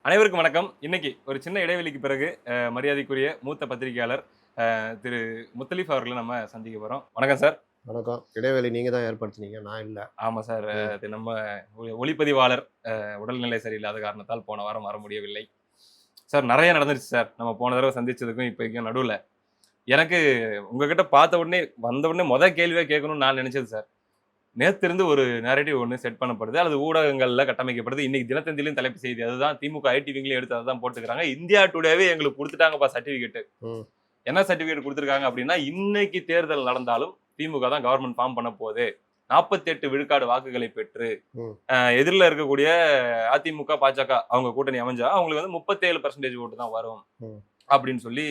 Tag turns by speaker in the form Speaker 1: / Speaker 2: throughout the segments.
Speaker 1: அனைவருக்கும் வணக்கம். இன்னைக்கு ஒரு சின்ன இடைவெளிக்கு பிறகு மரியாதைக்குரிய மூத்த பத்திரிகையாளர் திரு முத்தலீஃப் அவர்களை நம்ம சந்திக்க போறோம். வணக்கம் சார்.
Speaker 2: வணக்கம். இடைவேளை நீங்க தான் ஏற்படுத்துனீங்க. நான் இல்ல.
Speaker 1: ஆமா சார்.
Speaker 2: ம்.
Speaker 1: அது நம்ம ஒளிப்பதிவாளர் உடல்நிலை சரியில்லாத காரணத்தால் போன வாரம் வர முடியவில்லை. சார் நெறைய நடந்துருச்சு சார். நம்ம போன தடவ சந்திச்சதுக்கும் இப்போதைக்கும் நடுவுல. எனக்கு உங்ககிட்ட பார்த்த உடனே வந்த உடனே கேள்வியா கேட்கணும்னு நான் நெனச்சது சார். நேத்து இருந்து ஒரு நேரேட்டிவ் ஒண்ணு செட் பண்ணப்படுது. அது ஊடகங்கள்ல கட்டமைக்கப்படுது. இன்னைக்கு தினத்தந்திலயும் தலைப்பு செய்தி அதுதான். திமுக ஐடிவிங்களையும் எடுத்து அதான் போட்டுக்கிறாங்க. இந்தியா டுடேவே எங்களுக்கு குடுத்துட்டாங்கப்பா சர்டிபிகேட்.
Speaker 2: ம்.
Speaker 1: என்ன சர்டிபிகேட் குடுத்துருக்காங்க அப்படின்னா, இன்னைக்கு தேர்தல் நடந்தாலும் திமுக தான் கவர்ன்மெண்ட் ஃபார்ம் பண்ண போகுது. 48 விழுக்காடு வாக்குகளை பெற்று
Speaker 2: ம்.
Speaker 1: எதிர்ல இருக்கக்கூடிய அதிமுக, பாஜக அவங்க கூட்டணி அமைஞ்சா அவங்களுக்கு வந்து 37% ஓட்டு தான் வரும்.
Speaker 2: ம்.
Speaker 1: அப்படின்னு சொல்லி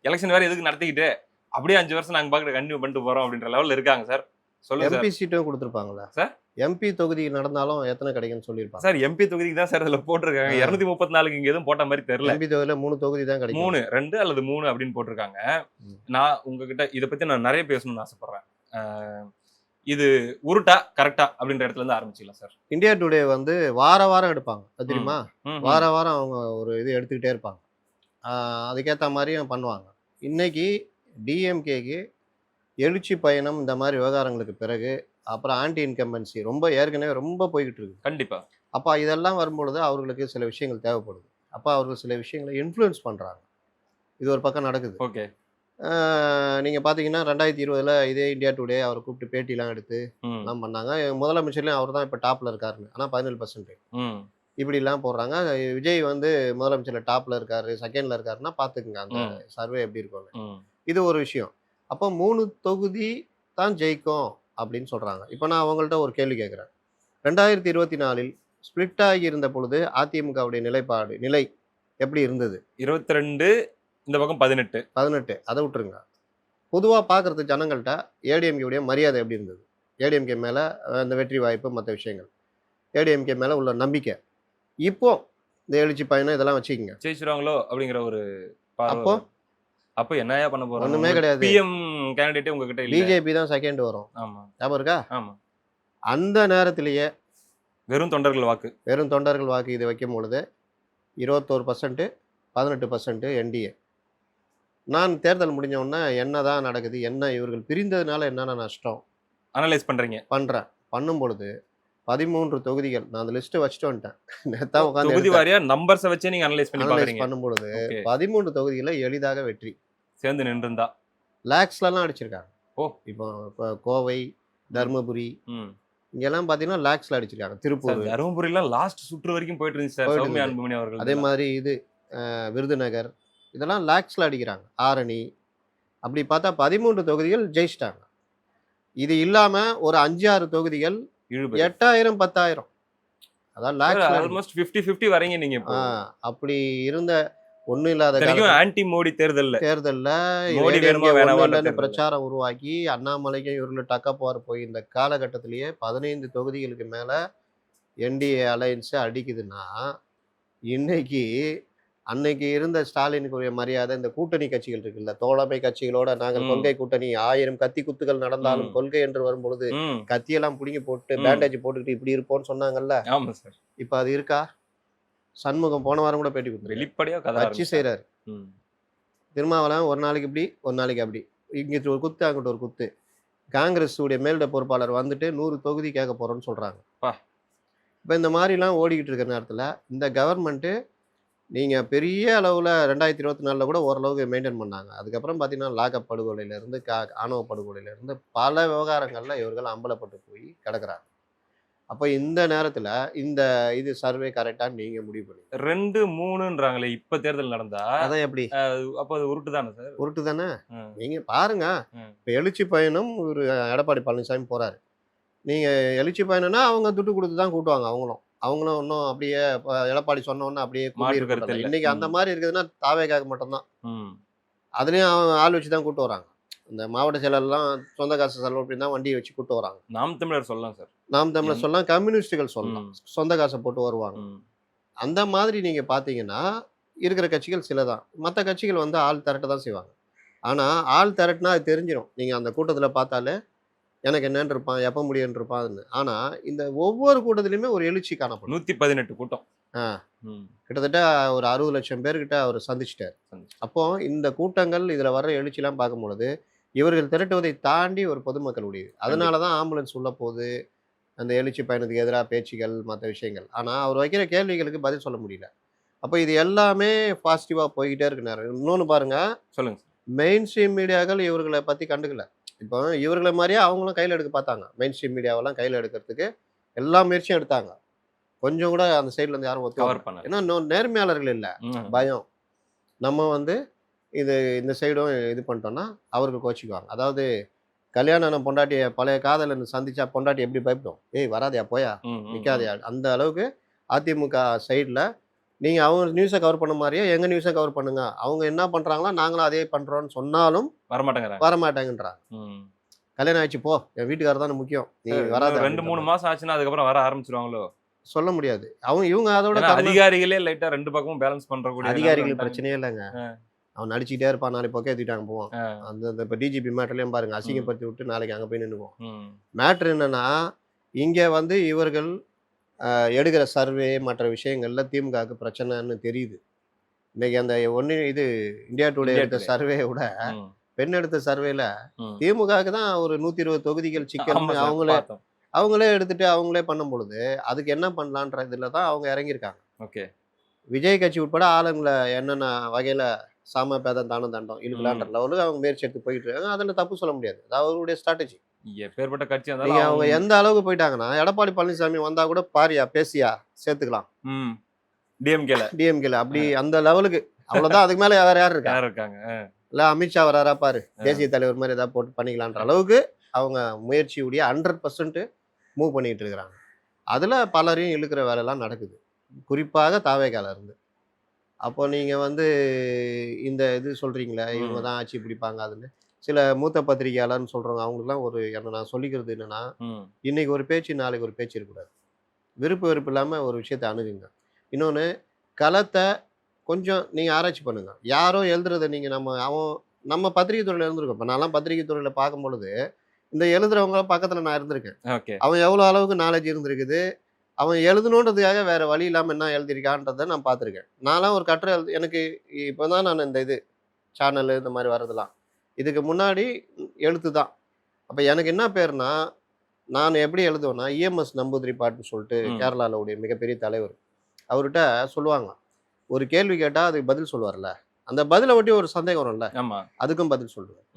Speaker 1: எலெக்ஷன் வேற எதுக்கு நடத்திக்கிட்டு அப்படியே 5 வருஷம் நாங்க பாக்குற கன்டினியூ பண்ணிட்டு போறோம் அப்படின்ற லெவல்ல இருக்காங்க சார். சொல்லுங்க சார்.
Speaker 2: எம்பி சீட்டும் குடுத்துருப்பாங்கல்ல.
Speaker 1: சார்
Speaker 2: எம்பி தொகுதி நடந்தாலும் எத்தனை கிடைக்கும்னு சொல்லியிருப்பாங்க.
Speaker 1: சார் எம்பி தொகுதிக்கு தான் சார் இதுல போட்டிருக்காங்க. 234க்கு இங்க எதுவும் போட்ட மாதிரி தெரியல.
Speaker 2: எம்பி தொகுதியில 3 தொகுதி தான் கிடைக்கும்.
Speaker 1: 3 2 அல்லது 3 அப்படின்னு போட்டிருக்காங்க.
Speaker 2: ம்.
Speaker 1: நான் உங்ககிட்ட இத பத்தி நான் நிறைய பேசணும்னு ஆசைப்படுறேன். இது உருட்டா கரெக்டா அப்படின்ற இடத்துல இருந்து ஆரம்பிச்சிடலாம் சார்.
Speaker 2: இந்தியா டுடே வந்து வாரம் எடுப்பாங்க. அது தெரியுமா?
Speaker 1: ம்.
Speaker 2: வாரம் அவங்க ஒரு இது எடுத்துக்கிட்டே இருப்பாங்க. அதுக்கேத்த மாரியும் பண்ணுவாங்க. இன்னைக்கு டிஎம்கேக்கு எழுச்சி பயணம் இந்த மாரி விவகாரங்களுக்கு பிறகு, அப்புறம் ஆன்டி இன்கம்பன்சி ஏற்கனவே ரொம்ப போய்க்கிட்டு இருக்கு.
Speaker 1: கண்டிப்பா.
Speaker 2: அப்ப இதெல்லாம் வரும்பொழுது அவர்களுக்கு சில விஷயங்கள் தேவைப்படுது. அப்ப அவர்கள் சில விஷயங்கள இன்ஃப்ளூயன்ஸ் பண்றாங்க. இது ஒரு பக்கம் நடக்குது.
Speaker 1: ஓகே.
Speaker 2: நீங்க பார்த்தீங்கன்னா 2020ல இதே இந்தியா டுடே அவர கூப்பிட்டு பேட்டிலாம் எடுத்து
Speaker 1: ம்.
Speaker 2: எல்லாம் பண்ணாங்க. முதலமைச்சர்லயும் அவர் தான் இப்ப டாப்ல இருக்காருன்னு. ஆனா 17%.
Speaker 1: ம்.
Speaker 2: இப்படிலாம் போடுறாங்க. விஜய் வந்து முதலமைச்சர்ல டாப்ல இருக்காரு, செகண்ட்ல இருக்காருன்னா பார்த்துக்குங்க அந்த
Speaker 1: ம்.
Speaker 2: சர்வே எப்படி இருக்கும்னு.
Speaker 1: ம்.
Speaker 2: இது ஒரு விஷயம். அப்போ 3 தொகுதி தான் ஜெயிக்கும் அப்படின்னு சொல்றாங்க. இப்ப நான் அவங்கள்ட்ட ஒரு கேள்வி கேட்கிறேன். 2024ல் ஸ்ப்ளிட் ஆகி இருந்த பொழுது அதிமுகவுடைய நிலை எப்படி இருந்தது?
Speaker 1: 22 இந்த பக்கம் 18.
Speaker 2: 18 அத விட்டுருங்க. பொதுவா பார்க்கறது ஜனங்கள்ட்ட ஏடிஎம்கே உடைய மரியாதை எப்படி இருந்தது? ஏடிஎம்கே மேல அந்த வெற்றி வாய்ப்பு மத்த விஷயங்கள். ஏடிஎம்கே மேல உள்ள நம்பிக்கை. இப்போ இந்த எழுச்சி பயணம் இதெல்லாம் வச்சுக்கங்க.
Speaker 1: ஜெயிச்சிருவாங்களோ அப்படிங்கிற ஒரு பார்வை.
Speaker 2: அப்போ
Speaker 1: அப்ப என்னயா பண்ண போறாங்க?
Speaker 2: ஒண்ணுமே கிடையாது.
Speaker 1: பிஎம் கேண்டிடேட்டே உங்ககிட்ட இல்ல.
Speaker 2: பிஜேபி தான் செகண்ட் வரும்.
Speaker 1: ஆமா.
Speaker 2: ஞாபகம் இருக்கா?
Speaker 1: ஆமா.
Speaker 2: அந்த நேரத்திலேயே
Speaker 1: வெறும் தொண்டர்கள் வாக்கு.
Speaker 2: வெறும் தொண்டர்கள் வாக்கு இது வைக்கும் பொழுது 21%, 18% என்டிஏ. நான் தேர்தல் முடிஞ்ச உடனே என்னதான் நடக்குது? என்ன இவர்கள் பிரிந்ததுனால என்னென்ன நஷ்டம்?
Speaker 1: அனலைஸ் பண்றீங்க.
Speaker 2: பண்ணும் பொழுது 13 தொகுதிகள். நான் அந்த லிஸ்ட் வச்சுட்டு வந்துட்டேன். நேத்தா உட்கார்ந்து
Speaker 1: தொகுதி வாரியா நம்பர்ஸ வச்சே நீங்க அனலைஸ் பண்ணி பாக்குறீங்க.
Speaker 2: பண்ணும் பொழுது
Speaker 1: ஓகே.
Speaker 2: 13 தொகுதிகள எளிதாக வெற்றி.
Speaker 1: சேர்ந்து நின்றுந்தா.
Speaker 2: லாக்ஸ்லலாம் அடிச்சிருக்காங்க.
Speaker 1: ஓ.
Speaker 2: இப்போ கோவை, தர்மபுரி
Speaker 1: ம்.
Speaker 2: இங்கெல்லாம் பார்த்தீங்கன்னா லாக்ஸ்ல அடிச்சிருக்காங்க. திருப்பூர்,
Speaker 1: தருமபுரிலாம் லாஸ்ட் சுற்று வரைக்கும் போயிட்டு இருந்துச்சு சார். சௌமியா அன்புமணி அவர்கள்.
Speaker 2: அதே மாதிரி இது விருதுநகர் இதெல்லாம் லாக்ஸ்ல அடிக்கிறாங்க. ஆரணி அப்படி பார்த்தா 13 தொகுதிகள் ஜெயிச்சிட்டாங்க. இது இல்லாம ஒரு 5, 6 தொகுதிகள் 8000, 10,000 அதான் லாக்ஸ்ல
Speaker 1: ஆல்மோஸ்ட் 50-50 வரீங்க நீங்க இப்போ.
Speaker 2: அப்படி இருந்த ஒண்ணும் இல்லாத
Speaker 1: ஆன்டி மோடி தேர்தல்ல மோடி
Speaker 2: ஏடிஎம்கே
Speaker 1: வேணுமா வேணாமா
Speaker 2: இல்லைன்னு பிரச்சாரம் உருவாக்கி அண்ணாமலைக்கும் இவர்களும் டக்கப்பார் போய் இந்த காலகட்டத்திலேயே 15 தொகுதிகளுக்கு மேல என்டிஏ அலையன்ஸ் அடிக்குதுன்னா இன்னைக்கு அன்னைக்கு இருந்த ஸ்டாலினுக்குரிய மரியாதை இந்த கூட்டணி கட்சிகள் இருக்குல்ல, தோழமை கட்சிகளோட நாங்கள் கொள்கை கூட்டணி 1000 கத்தி குத்துகள் நடந்தாலும் கொள்கை என்று வரும்பொழுது கத்தியெல்லாம் புடுங்கி போட்டு பேண்டேஜ் போட்டுக்கிட்டு இப்படி இருப்போம்னு சொன்னாங்கல்ல.
Speaker 1: ஆமா சார்.
Speaker 2: இப்ப அது இருக்கா? சண்முகம் போன வாரம் கூட பேட்டி கொடுத்து
Speaker 1: வெளிப்படையா
Speaker 2: கட்சி செய்யறாரு. திருமாவளவன் ஒரு நாளைக்கு இப்படி ஒரு நாளைக்கு அப்படி, இங்கிட்டு ஒரு குத்து அங்கிட்டு ஒரு குத்து. காங்கிரஸ் உடைய மேலிட பொறுப்பாளர் வந்துட்டு 100 தொகுதி கேட்க போறோம்னு சொல்றாங்க. இப்ப இந்த மாதிரிலாம் ஓடிக்கிட்டு இருக்கிற நேரத்துல இந்த கவர்மெண்ட் நீங்க பெரிய அளவுல 2024ல கூட ஓரளவுக்கு மெயின்டைன் பண்ணாங்க. அதுக்கப்புறம் பார்த்தீங்கன்னா லாக்அப் படுகொலையில இருந்து ஆணவ படுகொலையில இருந்து பல விவகாரங்கள்ல இவர்கள் அம்பலப்பட்டு போய் கிடக்குறாங்க. அப்ப இந்த நேரத்துல இந்த இது சர்வே கரெக்டான்னு நீங்க முடிவு பண்ணுங்க.
Speaker 1: 2, 3ன்றாங்களே இப்ப தேர்தல் நடந்தா.
Speaker 2: அதான் எப்படி?
Speaker 1: அப்ப அது உருட்டு தானே சார்?
Speaker 2: உருட்டு தானே. நீங்க பாருங்க. இப்ப எழுச்சி பயணம் ஒரு எடப்பாடி பழனிசாமி போறாரு. நீங்க எழுச்சி பயணம்னா அவங்க துட்டு கொடுத்து தான் கூட்டுவாங்க அவங்களும் ஒன்றும் அப்படியே எடப்பாடி சொன்ன உடனே அப்படியே கூட்டியிருக்கிறது. இன்னைக்கு அந்த மாதிரி இருக்குதுன்னா தாவேக்காக மட்டும்தான். அதுலயும் ஆள் வச்சு தான் கூட்டு வராங்க. இந்த மாவட்ட செயலர்லாம் சொந்த காசு செலவு பண்ணி தான் வண்டியை வச்சு கூட்டு வராங்க.
Speaker 1: நாம் தமிழர் சொல்லலாம் சார்.
Speaker 2: நாம் தமிழர் சொல்லலாம், கம்யூனிஸ்டுகள் சொல்லலாம். சொந்த காசை போட்டு வருவாங்க. அந்த மாதிரி நீங்க பாத்தீங்கன்னா இருக்கிற கட்சிகள் சிலதான். மற்ற கட்சிகள் வந்து ஆள் திரட்ட தான் செய்வாங்க. ஆனா ஆள் திரட்டினா அது தெரிஞ்சிடும். நீங்க அந்த கூட்டத்துல பார்த்தாலே எனக்கு என்னன்னு இருப்பான், எப்ப முடியும்னு இருப்பான்னு. ஆனா இந்த ஒவ்வொரு கூட்டத்திலுமே ஒரு எழுச்சி காணப்படும்.
Speaker 1: 118 கூட்டம்.
Speaker 2: கிட்டத்தட்ட ஒரு 60 லட்சம் பேர்கிட்ட அவர் சந்திச்சிட்டார். அப்போ இந்த கூட்டங்கள் இதில் வர்ற எழுச்சிலாம் பார்க்கும்பொழுது இவர்கள் திரட்டுவதை தாண்டி ஒரு பொதுமக்களுடையது. அதனால தான் ஆம்புலன்ஸ் உள்ள போகுது, அந்த எழுச்சி பயணத்துக்கு எதிராக பேச்சுகள், மற்ற விஷயங்கள். ஆனால் அவர் வைக்கிற கேள்விகளுக்கு பதில் சொல்ல முடியல. அப்போ இது எல்லாமே பாசிட்டிவாக போய்கிட்டே இருக்குனாரு. இன்னொன்று பாருங்க,
Speaker 1: சொல்லுங்க.
Speaker 2: மெயின் ஸ்ட்ரீம் மீடியாக்கள் இவர்களை பற்றி கண்டுக்கல. இப்போ இவர்களை மாதிரியே அவங்களும் கையில் எடுக்க பார்த்தாங்க. மெயின் ஸ்ட்ரீம் மீடியாவெல்லாம் கையில் எடுக்கிறதுக்கு எல்லா முயற்சியும் எடுத்தாங்க. கொஞ்சம் கூட அந்த சைட்லேருந்து யாரும் ஒத்து ஏன்னா இன்னும் நேர்மையாளர்கள் இல்லை, பயம். நம்ம வந்து இந்த சைடும் இது பண்ணிட்டோம்னா அவர்கள் கோச்சிக்குவாங்க. அதாவது கல்யாணம் பொண்டாட்டியை பழைய காதலன் சந்திச்சா பொண்டாட்டி எப்படி பயப்படும், ஏய் வராதையா போயா நிற்காதையா, அந்த அளவுக்கு அதிமுக சைடில் நீங்கள் அவங்க நியூஸை கவர் பண்ண மாதிரியே எங்கள் நியூஸை கவர் பண்ணுங்க, அவங்க என்ன பண்ணுறாங்களோ நாங்களும் அதே பண்ணுறோன்னு சொன்னாலும் வரமாட்டேங்கன்றாங்க. கல்யாணம் ஆயிடுச்சு போ, என் வீட்டுக்காரர் தானே முக்கியம், நீ வராத.
Speaker 1: 2-3 மாசம் ஆச்சுன்னா அதுக்கப்புறம் வர ஆரம்பிச்சிருவாங்களோ சொல்ல
Speaker 2: முடியாது. இவங்க அதோட
Speaker 1: அதிகாரிகளே லைட்டா 2 பக்கமும் பேலன்ஸ் பண்றக்கூடிய
Speaker 2: அதிகாரிகள் பிரச்சனையே இல்லைங்க. அவன் நடிச்சுக்கிட்டே இருப்பான், நாளைக்கு பக்கம் ஏற்றிட்டாங்க போவான். அந்த இப்போ டிஜிபி மேட்டர்லையும் பாருங்க, அசிங்கப்படுத்தி விட்டு நாளைக்கு அங்கே போய் நின்றுக்குவோம். மேட்ரு என்னன்னா, இங்கே வந்து இவர்கள் எடுக்கிற சர்வே மற்ற விஷயங்கள்ல திமுகவுக்கு பிரச்சனைன்னு தெரியுது. இன்னைக்கு அந்த இது இந்தியா டுடே எடுத்த சர்வே விட பெண் எடுத்த சர்வேல திமுகவுக்கு தான் ஒரு 120 தொகுதிகள் சிக்கல் அவங்களே எடுத்துட்டு அவங்களே பண்ணும் பொழுது அதுக்கு என்ன பண்ணலான்ற இதுல தான் அவங்க இறங்கியிருக்காங்க.
Speaker 1: ஓகே,
Speaker 2: விஜய் கட்சி உட்பட ஆளுங்களை என்னென்ன வகையில சாம பேதம் தானம் தண்டம் இழுக்கலான்ற லெவலுக்கு அவங்க முயற்சி எடுத்து போயிட்டு இருக்காங்க. அதில் தப்பு சொல்ல முடியாது, அது அவருடைய ஸ்ட்ராட்டஜி.
Speaker 1: எப்பேற்பட்ட கட்சி
Speaker 2: அவங்க எந்த அளவுக்கு போயிட்டாங்கன்னா, எடப்பாடி பழனிசாமி வந்தா கூட பாரியா பேசியா சேர்த்துக்கலாம் டிஎம்கேல அப்படி அந்த லெவலுக்கு. அவ்வளவுதான், அதுக்கு மேல வேற யார் இருக்காங்க? இல்ல அமித்ஷா வராரா பாரு, தேசிய தலைவர் மாதிரி ஏதாவது போட்டு பண்ணிக்கலான்ற அளவுக்கு அவங்க முயற்சியுடைய 100% மூவ் பண்ணிட்டு இருக்கிறாங்க. அதுல பலரையும் இழுக்கிற வேலைலாம் நடக்குது, குறிப்பாக தாவேகால இருந்து. அப்போ நீங்க வந்து இந்த இது சொல்றீங்களே, இவங்க தான் ஆட்சி பிடிப்பாங்க அதுன்னு சில மூத்த பத்திரிகையாளர்னு சொல்றவங்க அவங்களுக்குலாம் ஒரு நான் சொல்லிக்கிறது என்னன்னா, இன்னைக்கு ஒரு பேச்சு நாளைக்கு ஒரு பேச்சு இருக்கக்கூடாது. வெறுப்பு இல்லாம ஒரு விஷயத்தை அணுகுங்க. இன்னொன்று, களத்தை கொஞ்சம் நீங்க ஆராய்ச்சி பண்ணுங்க. யாரோ எழுதுறதை நீங்க நம்ம பத்திரிகை துறையில இருந்திருக்கோம். இப்போ நான்லாம் பத்திரிகை துறையில பார்க்கும் பொழுது இந்த எழுதுறவங்க பக்கத்துல நான் இருந்திருக்கேன். அவன் எவ்வளோ அளவுக்கு நாலேஜ் இருந்திருக்குது, அவன் எழுதணுன்றதுக்காக வேற வழி இல்லாமல் என்ன எழுதியிருக்கான்றதை நான் பார்த்துருக்கேன். நான்லாம் ஒரு கட்டுரை எனக்கு இப்போ தான் நான் இந்த சேனல் இந்த மாதிரி வர்றதுலாம் இதுக்கு முன்னாடி எழுத்து தான். அப்போ எனக்கு என்ன பேர்னா, நான் எப்படி எழுதுவேன்னா, இஎம்எஸ் நம்பூதிரிப்பாட்னு சொல்லிட்டு கேரளாவில் உடைய மிகப்பெரிய தலைவர், அவர்கிட்ட சொல்லுவாங்க, ஒரு கேள்வி கேட்டால் அதுக்கு பதில் சொல்லுவார்ல, அந்த பதிலை ஒட்டி ஒரு சந்தேகம் வரும்ல, அதுக்கும் பதில் சொல்லுவேன்.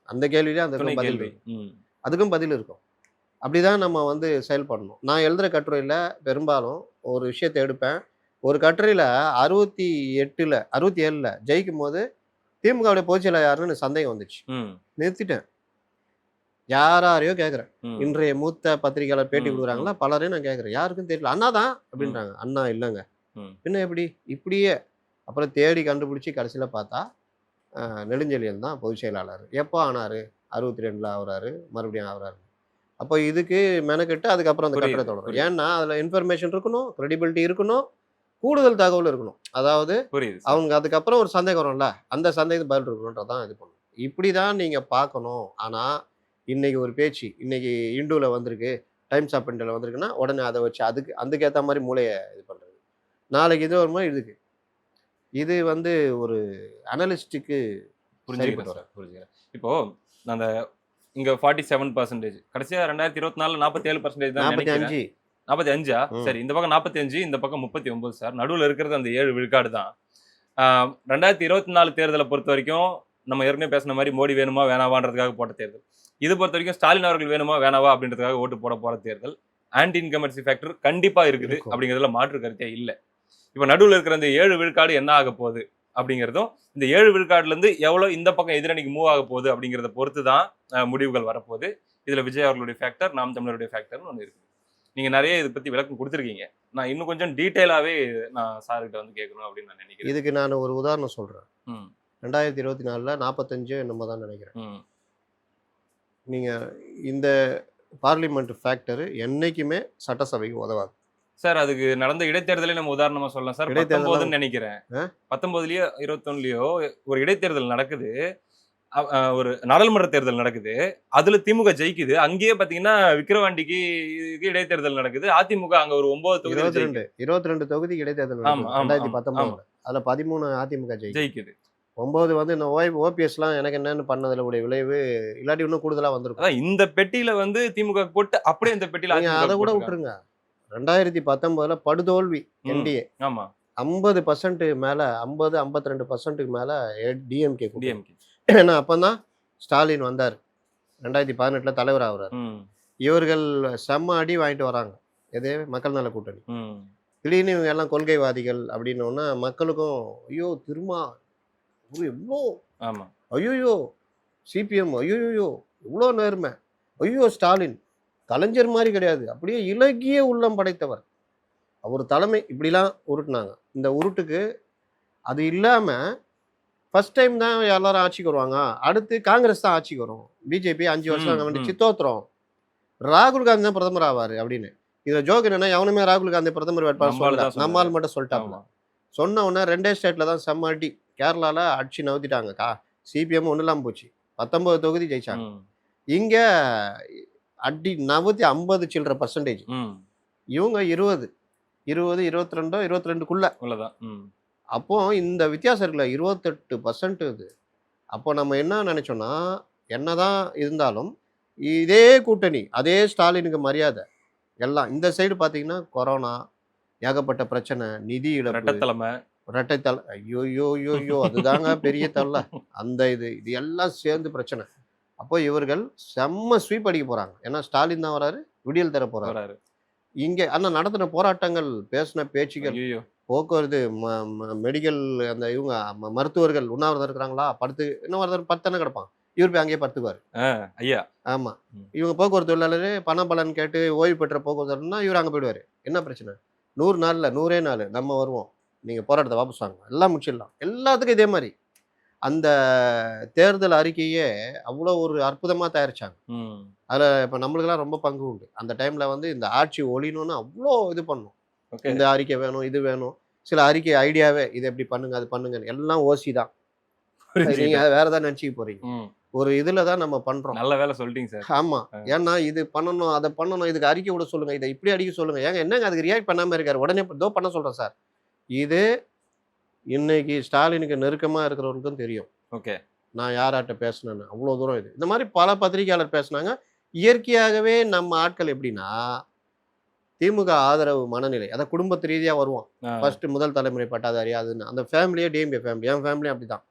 Speaker 2: அந்த கேள்வியிலே அதுக்கும் பதில் இருக்கும். அப்படிதான் நம்ம வந்து செயல்படணும். நான் எழுதுகிற கட்டுரையில் பெரும்பாலும் ஒரு விஷயத்தை எடுப்பேன். ஒரு கட்டுரையில் 67 ஜெயிக்கும் போது திமுகவுடைய பொதுச்செயலாளர் யாருன்னு சந்தேகம் வந்துச்சு. நிறுத்திட்டேன். யாரையோ கேட்குறேன். இன்றைய மூத்த பத்திரிகையாளர் பேட்டி கொடுக்குறாங்களா, பலரையும் நான் கேட்குறேன், யாருக்கும் தெரியல. அண்ணா தான் அப்படின்றாங்க. அண்ணா இல்லைங்க. என்ன எப்படி இப்படியே? அப்புறம் தேடி கண்டுபிடிச்சி கடைசியில் பார்த்தா நெடுஞ்செழியன் தான் பொதுச் செயலாளர். எப்போ ஆனார்? 62 ஆகுறாரு, மறுபடியும் ஆகுறாரு. அப்போ இதுக்கு மெனக்கெட்டு அதுக்கப்புறம் அந்த கட்டுரை தொடரும். ஏன்னா அதில் இன்ஃபர்மேஷன் இருக்கணும், கிரெடிபிலிட்டி இருக்கணும், கூடுதல் தகவல் இருக்கணும். அதாவது அவங்க அதுக்கப்புறம் ஒரு சந்தேகம் வரும்ல, அந்த சந்தேகத்துக்கு பதில் இருக்கணுன்றதான் இது பண்ணணும். இப்படி தான் நீங்கள் பார்க்கணும். ஆனால் இன்னைக்கு ஒரு பேச்சு, இன்னைக்கு இந்துவில் வந்திருக்கு, டைம்ஸ் ஆஃப் இந்தியாவில் வந்திருக்குன்னா உடனே அதை வச்சு அதுக்கேற்ற மாதிரி மூளையை இது பண்ணுறது. நாளைக்கு இது வருமா இதுக்கு இது வந்து ஒரு அனலிஸ்டுக்கு
Speaker 1: புரிஞ்சுக்கிறேன். இப்போ அந்த இங்க 47%, கடைசியா 2024 47% தான் நினைக்கிறேன். 45 சரி, இந்த பக்கம் 45, இந்த பக்கம் 39 சார். நடுவில் இருக்கிறது அந்த 7 விழுக்காடு தான். 2024 தேர்தலை பொறுத்த வரைக்கும் நம்ம ஏற்கனவே பேசின மாதிரி மோடி வேணுமா வேணாவான்றதுக்காக போட்ட தேர்தல். இது பொறுத்த வரைக்கும் ஸ்டாலின் அவர்கள் வேணுமா வேணாவா அப்படின்றதுக்காக ஓட்டு போற தேர்தல். ஆன்டி இன்கம்பன்சி ஃபேக்டர் கண்டிப்பா இருக்குது, அப்படிங்கிறதுல மாற்று கருத்தே இல்லை. இப்போ நடுவில் இருக்கிற அந்த 7 விழுக்காடு என்ன ஆக போகுது அப்படிங்கிறதும், இந்த 7 விழுக்காடுல இருந்து எவ்வளவு இந்த பக்கம் எதிரணிக்கு மூவ் ஆக போகுது அப்படிங்கிறத பொறுத்து தான் முடிவுகள் வரப்போகுது. இதுல விஜய் அவர்களுடைய ஃபேக்டர், நாம் தமிழருடைய ஃபேக்டர்னு ஒன்று இருக்குது. நீங்க நிறைய இதை பத்தி விளக்கம் கொடுத்துருக்கீங்க. நான் இன்னும் கொஞ்சம் டீட்டெயிலாவே நான் சார்கிட்ட வந்து கேட்கணும் அப்படின்னு நான் நினைக்கிறேன்.
Speaker 2: இதுக்கு நான் ஒரு உதாரணம் சொல்றேன். 2024 45 என்னமோ தான் நினைக்கிறேன். நீங்க இந்த பார்லிமெண்ட் ஃபேக்டர் என்னைக்குமே சட்டசபைக்கு உதவாது
Speaker 1: சார். அதுக்கு நடந்த இடைத்தேர்தலே நம்ம உதாரணமா சொல்லலாம் சார். 19 நினைக்கிறேன், 19லயோ 21லயோ ஒரு இடைத்தேர்தல் நடக்குது. ஒரு நாடாளுமன்ற தேர்தல் நடக்குது. அதுல திமுக ஜெயிக்குது. அங்கேயே பாத்தீங்கன்னா விக்கிரவாண்டிக்கு இடைத்தேர்தல் நடக்குது. அதிமுக அங்க ஒரு 9 தொகுதியில
Speaker 2: 22 தொகுதிக்கு இடைத்தேர்தல்
Speaker 1: ஆமா,
Speaker 2: நடக்குது
Speaker 1: ஆமா, ஆமா, ஆமா.
Speaker 2: 2019. அதுல 13 அதிமுக
Speaker 1: ஜெயிக்குது.
Speaker 2: 9 வந்து இந்த ஓபிஎஸ்லாம் எனக்கு என்னன்னு பண்ணதுல உடைய விளைவு இல்லாட்டி இன்னும் கூடுதலா வந்திருக்கும்.
Speaker 1: அதான் இந்த பெட்டியில வந்து திமுக போட்டு அப்படியே இந்த பெட்டியில
Speaker 2: நீங்க
Speaker 1: அதிமுக
Speaker 2: அதை கூட
Speaker 1: போட்டிருக்காங்க.
Speaker 2: விட்டுருங்க. 2019ல படுதோல்வி என்டிஏ.
Speaker 1: ஆமா.
Speaker 2: 50% மேல 50, 52% மேல டிஎம்கே கூட்டணி.
Speaker 1: டிஎம்கே.
Speaker 2: ஏன்னா அப்பதான் ஸ்டாலின் வந்தார். 2018ல தலைவர் ஆகுறாரு. இவர்கள் செம்ம அடி வாங்கிட்டு வராங்க. எது மக்கள் நல கூட்டணி. திடீர்னு இவங்க எல்லாம் கொள்கைவாதிகள் அப்படின்னோன்னா மக்களுக்கும் ஐயோ திருமா எவ்வளோ
Speaker 1: ஆமா.
Speaker 2: ஐயோ சிபிஎம் ஐயோ இவ்வளோ நேர்மை ஐயோ ஸ்டாலின் கலைஞர் மாதிரி கிடையாது அப்படியே இலகிய உள்ளம் படைத்தவர் அவர் தலைமை இப்படிலாம் உருட்டுனாங்க. இந்த உருட்டுக்கு அது இல்லாமல் ஃபர்ஸ்ட் டைம் தான் எல்லாரும் ஆட்சிக்கு வருவாங்க. அடுத்து காங்கிரஸ் தான் ஆட்சிக்கு வரும். பிஜேபி 5 வருஷம் அங்கே வந்து சித்தோத்திரம் ராகுல் காந்தி தான் பிரதமர் ஆவார் அப்படின்னு. இதில் ஜோக் என்னன்னா எவனுமே ராகுல் காந்தி பிரதமர் வேட்பாளர் சொல்லல, நம்மால் மட்டும் சொல்லிட்டாங்க. சொன்ன உடனே 2 ஸ்டேட்ல தான் செம்ம அடி. கேரளாவில் அடிச்சு நவுத்திட்டாங்கக்கா. சிபிஎம் ஒன்றும் இல்லாமல் போச்சு. 19 தொகுதி ஜெயிச்சாங்க. இங்க அடி நவுத்தி 50 சில்லற பர்சன்டேஜ். இவங்க 20 22க்குள்ள. அப்போ இந்த வித்தியாசம் இருக்குல்ல 28% இது. அப்போ நம்ம என்ன நினைச்சோம்னா என்னதான் இருந்தாலும் இதே கூட்டணி அதே ஸ்டாலினுக்கு மரியாதை எல்லாம் இந்த சைடு பார்த்தீங்கன்னா கொரோனா ஏகப்பட்ட பிரச்சனை நிதி இழப்பு ரெட்டைத்தலை ஐயோ அதுதாங்க பெரிய தலை அந்த இது எல்லாம் சேர்ந்து பிரச்சனை. அப்போ இவர்கள் செம்ம ஸ்வீப் அடிக்க போறாங்க. ஏன்னா ஸ்டாலின் தான் வராரு, விடியல் தர போறாரு. இங்க ஆனா நடத்தின போராட்டங்கள் பேசின பேச்சுகள் போக்குவரத்து மெடிக்கல் அந்த இவங்க மருத்துவர்கள் உண்ணாவிரதம் இருக்கிறாங்களா படுத்து இன்னும் ஒருத்தர் 10 கிடப்பான் இவர் போய் அங்கேயே படுத்துக்குவாரு ஐயா. ஆமா இவங்க போக்குவரத்து தொழிலாளர் பணம் கேட்டு ஓய்வு பெற்ற போக்குவரத்துனா இவர் அங்கே போயிடுவாரு. என்ன பிரச்சனை 100 நாள்ல 100 நாள் நம்ம வருவோம் நீங்க போராட்டத்தை வாபஸ் வாங்க எல்லாம் முடிச்சிடலாம். எல்லாத்துக்கும் இதே மாதிரி அந்த தேர்தல் அறிக்கையே அவ்வளோ ஒரு அற்புதமாக தயாரிச்சாங்க. அதில் இப்போ நம்மளுக்கெல்லாம் ரொம்ப பங்கு உண்டு. அந்த டைமில் வந்து இந்த ஆட்சி ஒழியணும்னு அவ்வளோ இது பண்ணும். இந்த அறிக்கை வேணும் இது வேணும் சில அறிக்கை ஐடியாவே இது எப்படி பண்ணுங்க அது பண்ணுங்க எல்லாம் ஓசி தான். நீங்கள் வேற ஏதாவது நினச்சிக்க போறீங்க. ஒரு இதில் தான் நம்ம பண்ணுறோம்.
Speaker 1: நல்ல வேலை சொல்லிட்டீங்க சார்.
Speaker 2: ஆமாம் ஏன்னா இது பண்ணணும் அதை பண்ணணும் இதுக்கு அறிக்கை விட சொல்லுங்கள் இதை இப்படி அடிக்க சொல்லுங்கள். ஏங்க என்னங்க அதுக்கு ரியாக்ட் பண்ணாமல் இருக்காரு உடனே இதோ பண்ண சொல்கிறேன் சார். இது இன்னைக்கு ஸ்டாலினுக்கு நெருக்கமாக இருக்கிறவங்களுக்கும் தெரியும். ஓகே நான் யார்கிட்ட பேசினேன்னு அவ்வளோ தூரம் இது. இந்த மாதிரி பல பத்திரிகையாளர் பேசினாங்க. இயற்கையாகவே நம்ம ஆட்கள் எப்படின்னா திமுக ஆதரவு மனநிலை அதை குடும்பத்து ரீதியாக வருவான். ஃபர்ஸ்ட் முதல் தலைமுறை பட்டாதாரி அதுன்னு அந்த ஃபேமிலியே டிஎம்கே ஃபேமிலி என் ஃபேமிலியும் அப்படி தான்.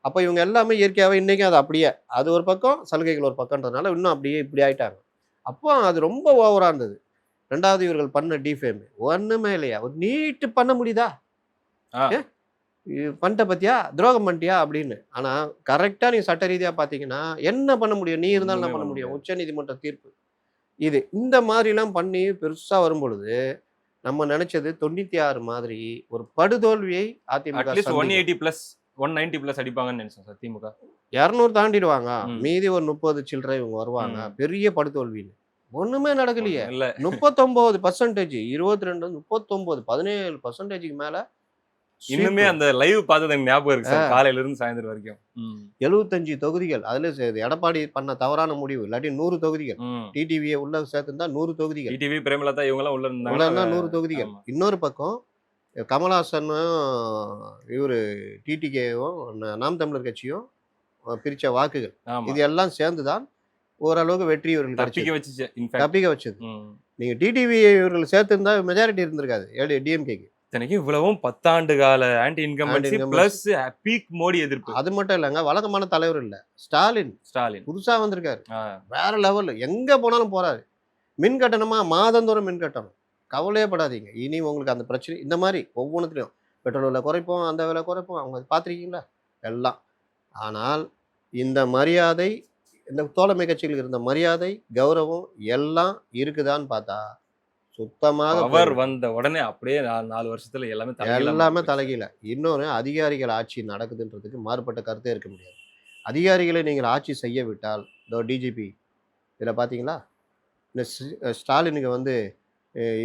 Speaker 2: அப்போ இவங்க எல்லாமே இயற்கையாகவே இன்றைக்கும் அது அப்படியே அது ஒரு பக்கம் சலுகைகள் ஒரு பக்கம்ன்றதுனால இன்னும் அப்படியே இப்படி ஆயிட்டாங்க. அப்போ அது ரொம்ப ஓவராக இருந்தது. 2வது இவர்கள் பண்ண டிஃபேம் ஒன்றுமே இல்லையா ஒரு நீட்டு பண்ண முடியுதா பண்ணிட்ட பத்தியா துரோகம் பண்ணிட்டியா அப்படின்னு. ஆனால் கரெக்டாக நீங்கள் சட்ட ரீதியாக பார்த்தீங்கன்னா என்ன பண்ண முடியும் நீ இருந்தாலும் என்ன பண்ண முடியும். உச்ச நீதிமன்ற தீர்ப்பு இது இந்த மாதிரிலாம் பண்ணி பெருசாக வரும் பொழுது நம்ம நினைச்சது 96 மாதிரி ஒரு படுதோல்வியை அதிமுக
Speaker 1: 190+ அடிப்பாங்கன்னு நினைச்சோம் சார். திமுக
Speaker 2: 200 தாண்டிடுவாங்க. மீதி ஒரு 30 சில்லறை இவங்க வருவாங்க. பெரிய படுதோல்வின்னு ஒண்ணுமே நடக்கலையே. 39% 22 39 17%க்கு மேல
Speaker 1: இன்னுமே அந்த லைவ் பார்த்தது ஞாபகம் இருக்கு சார். காலையில இருந்து சாயந்தரம் வரைக்கும்
Speaker 2: 75 தொகுதிகள். அதுல எடப்பாடி பண்ண தவறான முடிவு இல்லாட்டி 100 தொகுதிகள் டிடிவியை உள்ள சேர்த்துருந்தா 100 தொகுதிகள்.
Speaker 1: டிடிவி பிரேமலதா இவங்க எல்லாம் உள்ள இருந்தாங்க
Speaker 2: 100 தொகுதிகள். இன்னொரு பக்கம் கமல்ஹாசனும் இவரு டிடிகேவும் நாம் தமிழர் கட்சியும் பிரிச்ச வாக்குகள் இது எல்லாம் சேர்ந்துதான் ஓரளவுக்கு வெற்றி இவர்கள் தப்பிக்க வச்சது. நீங்க டிடிவி இவர்கள் சேர்த்திருந்தா மெஜாரிட்டி இருந்திருக்காது டிஎம்கேக்கு.
Speaker 1: இவ்வளவும் 10 ஆண்டு கால anti incumbency plus peak Modi எதிர்ப்பு.
Speaker 2: அது மட்டும் இல்லைங்க வழக்கமான தலைவர் இல்ல ஸ்டாலின் புதுசா வந்திருக்காரு. வேற லெவல் எங்க போனாலும் போறாரு. மின் கட்டணமா மாதந்தோறும் மின் கட்டணம் கவலையே படாதீங்க. இனி உங்களுக்கு அந்த பிரச்சனை இந்த மாதிரி ஒவ்வொன்றுத்துலையும் பெட்ரோல் விலை குறைப்போம் அந்த விலை குறைப்போம் அவங்க பார்த்துருக்கீங்களா எல்லாம். ஆனால் இந்த மரியாதை இந்த தோழமை கட்சிகளுக்கு இருந்த மரியாதை கௌரவம் எல்லாம் இருக்குதான்னு பார்த்தா சுத்தமாக
Speaker 1: அவர் வந்த உடனே அப்படியே 4 வருஷத்துல எல்லாமே
Speaker 2: தலைகீழ. இன்னொரு அதிகாரிகள் ஆட்சி நடக்குதுன்றதுக்கு மாறுபட்ட கருத்தே இருக்க முடியாது. அதிகாரிகளை நீங்கள் ஆட்சி செய்ய விட்டால் இதோ டிஜிபி இதில் பார்த்தீங்களா இந்த ஸ்டாலினுக்கு வந்து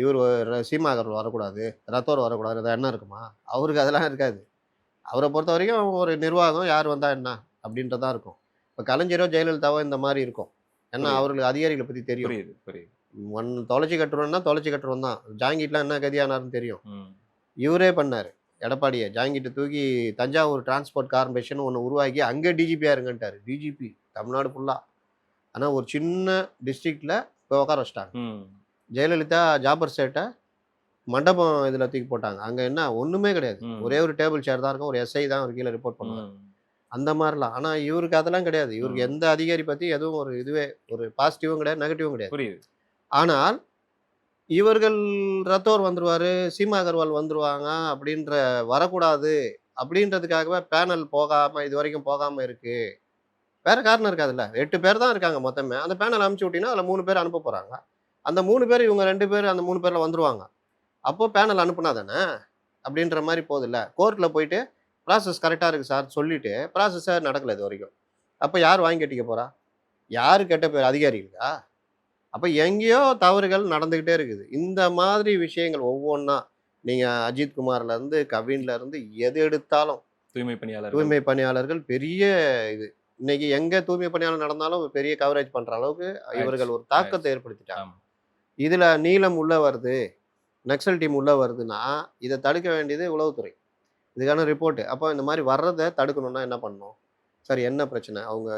Speaker 2: இவர் சீமாகர் வரக்கூடாது ரத்தோர் வரக்கூடாது என்ன இருக்குமா அவருக்கு அதெல்லாம் இருக்காது. அவரை பொறுத்த வரைக்கும் ஒரு நிர்வாகம் யார் வந்தால் என்ன அப்படின்றதான் இருக்கும். இப்போ கலைஞரோ ஜெயலலிதாவோ இந்த மாதிரி இருக்கும். ஏன்னா
Speaker 1: புரியுது.
Speaker 2: அவர்களுக்கு அதிகாரிகளை பத்தி தெரியும்.
Speaker 1: புரியுது, புரியுது.
Speaker 2: தொலைச்சி கட்டுறோம்னா தொலைச்சி கட்டுறோம் தான். ஜாங்கிட்லாம் என்ன கதியானாருன்னு தெரியும்.
Speaker 1: ம்.
Speaker 2: இவரே பண்ணாரு. எடப்பாடிய ஜாங்கிட்ட தூக்கி தஞ்சாவூர் டிரான்ஸ்போர்ட் கார்ப்பரேஷன் ஒண்ணு உருவாக்கி அங்கே டிஜிபியா இருங்கன்ட்டாரு. டிஜிபி தமிழ்நாடு ஃபுல்லா. ஆனா ஒரு சின்ன டிஸ்ட்ரிக்ட்ல போய் உட்கார வச்சுட்டாங்க.
Speaker 1: ம்.
Speaker 2: ஜெயலலிதா ஜாபர் சேட்ட மண்டபம் இதுல தூக்கி போட்டாங்க. அங்க என்ன ஒண்ணுமே கிடையாது.
Speaker 1: ம்.
Speaker 2: ஒரே ஒரு டேபிள் சேர் தான் இருக்கும். ஒரு எஸ்ஐ தான் அவர் கீழ ரிப்போர்ட் பண்ணுவாரு.
Speaker 1: ம்.
Speaker 2: அந்த மாரிலாம். ஆனா இவருக்கு அதெல்லாம் கிடையாது. இவருக்கு
Speaker 1: ம்.
Speaker 2: எந்த அதிகாரி பத்தி எதுவும் ஒரு இதுவே ஒரு பாசிட்டிவும் கிடையாது, நெகட்டிவும் கிடையாது.
Speaker 1: புரியுது.
Speaker 2: ஆனால் இவர்கள் ரத்தோர் வந்துருவாரு, சீமா அகர்வால் வந்துருவாங்க அப்படின்ற வரக்கூடாது அப்படின்றதுக்காகவே பேனல் போகாம இதுவரைக்கும் போகாம இருக்கு. வேற காரணம் இருக்காதுல்ல. 8 பேர் தான் இருக்காங்க மொத்தமே. அந்த பேனல் அனுப்பிச்சு விட்டீங்கன்னா, அதுல 3 பேர் அனுப்ப போறாங்க. அந்த 3 பேர் இவங்க 2 பேர் அந்த 3 பேர்ல வந்துருவாங்க. அப்போ பேனல் அனுப்புனா தானே! அப்படின்ற மாரி போகுதுல்ல. கோர்ட்ல போயிட்டு ப்ராசஸ் கரெக்ட்டா இருக்கு சார் சொல்லிட்டு, ப்ராசஸே நடக்கல இதுவரைக்கும். அப்ப யார் வாங்கி கட்டிக்க போறா? யாரு கெட்ட பேர்? அதிகாரிகளுக்கா? அப்ப எங்கேயோ தவறுகள் நடந்துகிட்டே இருக்குது. இந்த மாதிரி விஷயங்கள் ஒவ்வொன்னா, நீங்க அஜித் குமார்லருந்து, கவின்லருந்து எது எடுத்தாலும்
Speaker 1: தூய்மை பணியாளர்கள்.
Speaker 2: தூய்மை பணியாளர்கள் பெரிய இது. இன்னைக்கு எங்க தூய்மை பணியாளர் நடந்தாலும் பெரிய கவரேஜ் பண்ற அளவுக்கு இவர்கள் ஒரு தாக்கத்தை ஏற்படுத்திட்டாங்க.
Speaker 1: ஆமா.
Speaker 2: இதுல நீலம் உள்ள வருது, நக்சல் டீம் உள்ள வருதுன்னா, இத தடுக்க வேண்டியது உளவுத்துறை. இதுக்கான ரிப்போர்ட். அப்போ இந்த மாரி வர்றத தடுக்கணும்னா என்ன பண்ணணும்? சரி என்ன பிரச்சனை? அவங்க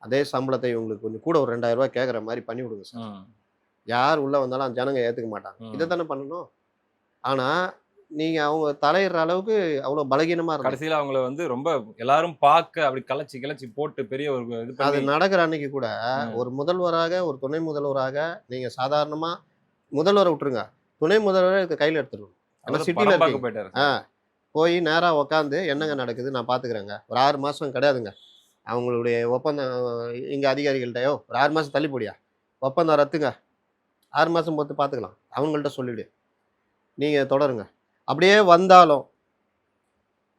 Speaker 2: அதே சம்பளத்தை இவங்களுக்கு கொஞ்சம் கூட ஒரு ரூ. 2000 கேட்குற மாரி பண்ணி விடுங்க சார்.
Speaker 1: ம்.
Speaker 2: யார் உள்ள வந்தாலும் அந்த ஜனங்க ஏத்துக்க மாட்டாங்க.
Speaker 1: ம்.
Speaker 2: இத தானே பண்ணணும். ஆனா, நீங்க அவங்க தலையிடுற அளவுக்கு அவ்வளோ பலகீனமா இருந்தாங்க.
Speaker 1: கடைசியில அவங்கள வந்து ரொம்ப எல்லாரும் பார்க்க அப்படி கலச்சி கிளச்சி போட்டு பெரிய ஒரு இது
Speaker 2: அது
Speaker 1: பண்ணி
Speaker 2: நடக்கிற அன்னைக்கு கூட
Speaker 1: ம்.
Speaker 2: ஒரு முதல்வராக, ஒரு துணை முதல்வராக நீங்க சாதாரணமா முதல்வர விட்டுருங்க. துணை முதல்வர இதுக்கு கையில எடுத்துடணும். ஏன்னா
Speaker 1: அவரு
Speaker 2: சிட்டில
Speaker 1: படம் பார்க்க
Speaker 2: இருக்கீங்க.
Speaker 1: போயிட்டாரு
Speaker 2: ஆ
Speaker 1: சார்.
Speaker 2: போய் நேரா உட்காந்து என்னங்க நடக்குது நான் பார்த்துக்கிறேங்க. ஒரு 6 மாசம் கிடையாதுங்க. அவங்களுடைய ஒப்பந்தம் இங்க அதிகாரிகள்ட்டயோ ஒரு 6 மாசம் தள்ளி போடியா. ஒப்பந்தம் ரத்துங்க. 6 மாசம் பொறுத்து பார்த்துக்கலாம். அவங்கள்ட்ட சொல்லிடு. நீங்க தொடருங்க. அப்படியே வந்தாலும்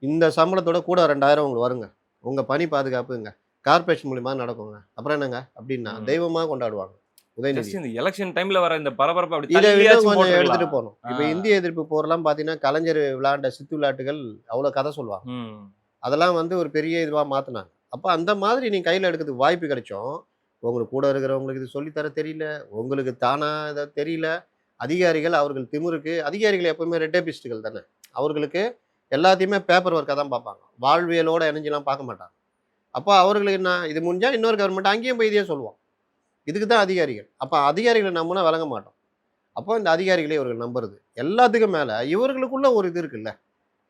Speaker 2: இந்த சம்பளத்தோட கூட 2000 உங்களுக்கு வருங்க. உங்க பணி பாதுகாப்புங்க. கார்ப்பரேஷன் மூலியமா நடக்குங்க. அப்புறம் என்னங்க? அப்படின்னா
Speaker 1: ம்.
Speaker 2: தெய்வமா கொண்டாடுவாங்க. உதயநிதி.
Speaker 1: ஜஸ்ட் இந்த எலக்ஷன் டைம்ல வர இந்த பரபரப்பு அப்படி
Speaker 2: இத இன்னும்
Speaker 1: தள்ளியாச்சும்
Speaker 2: கொஞ்சம் எடுத்துட்டு
Speaker 1: போட்டுருக்கலாம்.
Speaker 2: போணும்.
Speaker 1: ஆ.
Speaker 2: இப்ப இந்திய எதிர்ப்பு போர்லாம் பார்த்தீங்கன்னா, கலைஞர் விளையாண்ட சித்து விளையாட்டுகள் அவ்வளோ கதை சொல்லுவாங்க.
Speaker 1: ம்.
Speaker 2: அதெல்லாம் வந்து ஒரு பெரிய இதுவா மாத்துனாங்க. அப்ப அந்த மாதிரி நீங்க கையில எடுக்கிறதுக்கு வாய்ப்பு கிடைச்சும், உங்களுக்கு கூட இருக்கிறவங்களுக்கு இது சொல்லி தர தெரியல. உங்களுக்கு தானா இத தெரியல. அதிகாரிகள் அவர்கள் திமிருக்கு அதிகாரிகள் எப்பவுமே ரெட்டேபிஸ்ட்டுகள் தானே. அவர்களுக்கு எல்லாத்தையுமே பேப்பர் ஒர்க்கா தான் பார்ப்பாங்க. வாழ்வியலோட இணைஞ்சுலாம் பார்க்க மாட்டாங்க. அப்போ அவர்களுக்கு என்ன இது முடிஞ்சா இன்னொரு கவர்மெண்ட் அங்கேயும் போய் இதையே சொல்லுவோம். இதுக்கு தான் அதிகாரிகள். அப்ப அதிகாரிகள நம்புனா விளங்க மாட்டோம். அப்போ இந்த அதிகாரிகளை இவர்கள் நம்புறது. எல்லாத்துக்கும் மேல இவர்களுக்குள்ள ஒரு இது இருக்குல்ல.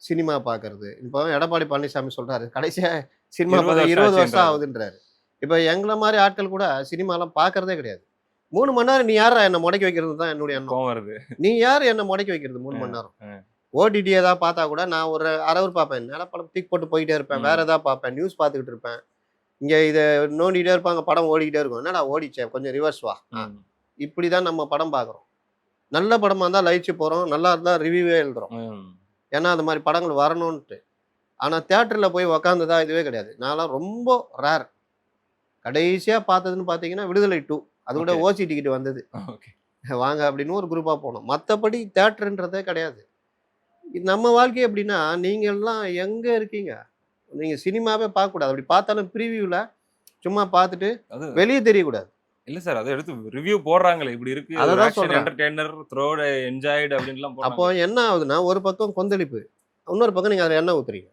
Speaker 2: சினிமா பார்க்கறது. இப்போ எடப்பாடி பழனிசாமி சொல்றாரு. கடைசியா சினிமா
Speaker 1: 20
Speaker 2: பார்க்க
Speaker 1: வருஷம்
Speaker 2: 20 வருஷம்
Speaker 1: ஆச்சுன்றாரு.
Speaker 2: ஆகுதுன்றாரு. இப்ப எங்கள மாரி ஆட்கள் கூட சினிமாலாம் பார்க்கறதே கிடையாது. 3 மணி நேரம் நீ யார்றா என்ன முடக்கி வைக்கிறது தான் என்னுடைய எண்ணம்.
Speaker 1: கோவம் வருது.
Speaker 2: நீ யார் என்ன முடக்கி வைக்கிறது 3 மணி நேரம்?
Speaker 1: ம்.
Speaker 2: ஓடிடி ஏதாவது பார்த்தா கூட நான் ஒரு 1/2 ஹவர் பார்ப்பேன். என்னடா படம் தூக்கி போட்டு போயிட்டே இருப்பேன். வேற
Speaker 1: ம்.
Speaker 2: ஏதாவது பார்ப்பேன். நியூஸ் பார்த்துக்கிட்டு இருப்பேன். இங்க இத நோண்டிட்டே இருப்பாங்க. படம் ஓடிக்கிட்டே இருக்கும். என்னடா ஓடிச்சே கொஞ்சம் ரிவர்ஸ் வா.
Speaker 1: ம்.
Speaker 2: இப்படி தான் நம்ம படம் பார்க்குறோம். நல்ல படமா இருந்தா லயிச்சு போறோம். நல்லா இருந்தா ரிவ்யூவே எழுதுறோம்.
Speaker 1: ம்.
Speaker 2: ஏன்னா அந்த மாரி படங்கள் வரணுன்ட்டு. ஆனா தியேட்டர்ல போய் உக்காந்ததா இதுவே கிடையாது. நான்லாம் ரொம்ப ரேர். கடைசியா பார்த்ததுன்னு பார்த்தீங்கன்னா, விடுதலை 2. அது கூட
Speaker 1: ஓகே.
Speaker 2: ஓசி டிக்கெட் வந்தது.
Speaker 1: ஓகே.
Speaker 2: வாங்க அப்படின்னு ஒரு குரூப்பா போனோம். மத்தபடி தியேட்டர்ன்றதே கிடையாது. நம்ம வாழ்க்கை எப்படின்னா, நீங்கலாம் எங்க இருக்கீங்க? நீங்க சினிமாவே பார்க்கக்கூடாது. அப்படி பார்த்தாலும் ப்ரீவியூல சும்மா பார்த்துட்டு
Speaker 1: அது
Speaker 2: வெளிய தெரியக்கூடாது.
Speaker 1: இல்ல சார். அத எடுத்து ரிவ்யூ போடுறாங்களே. இப்படி இருக்கு. ஒரு
Speaker 2: அததான்
Speaker 1: ஆக்ஷன்
Speaker 2: சொல்றேன்.
Speaker 1: என்டர்டெய்னர், த்ரோட் என்ஜாய்ட் அப்படின்லாம்
Speaker 2: அப்போ
Speaker 1: போடுறாங்க.
Speaker 2: என்ன ஆகுதுன்னா, ஒரு பக்கம் கொந்தளிப்பு. இன்னொரு பக்கம் நீங்க அதுல எண்ணெய் ஊத்துறீங்க.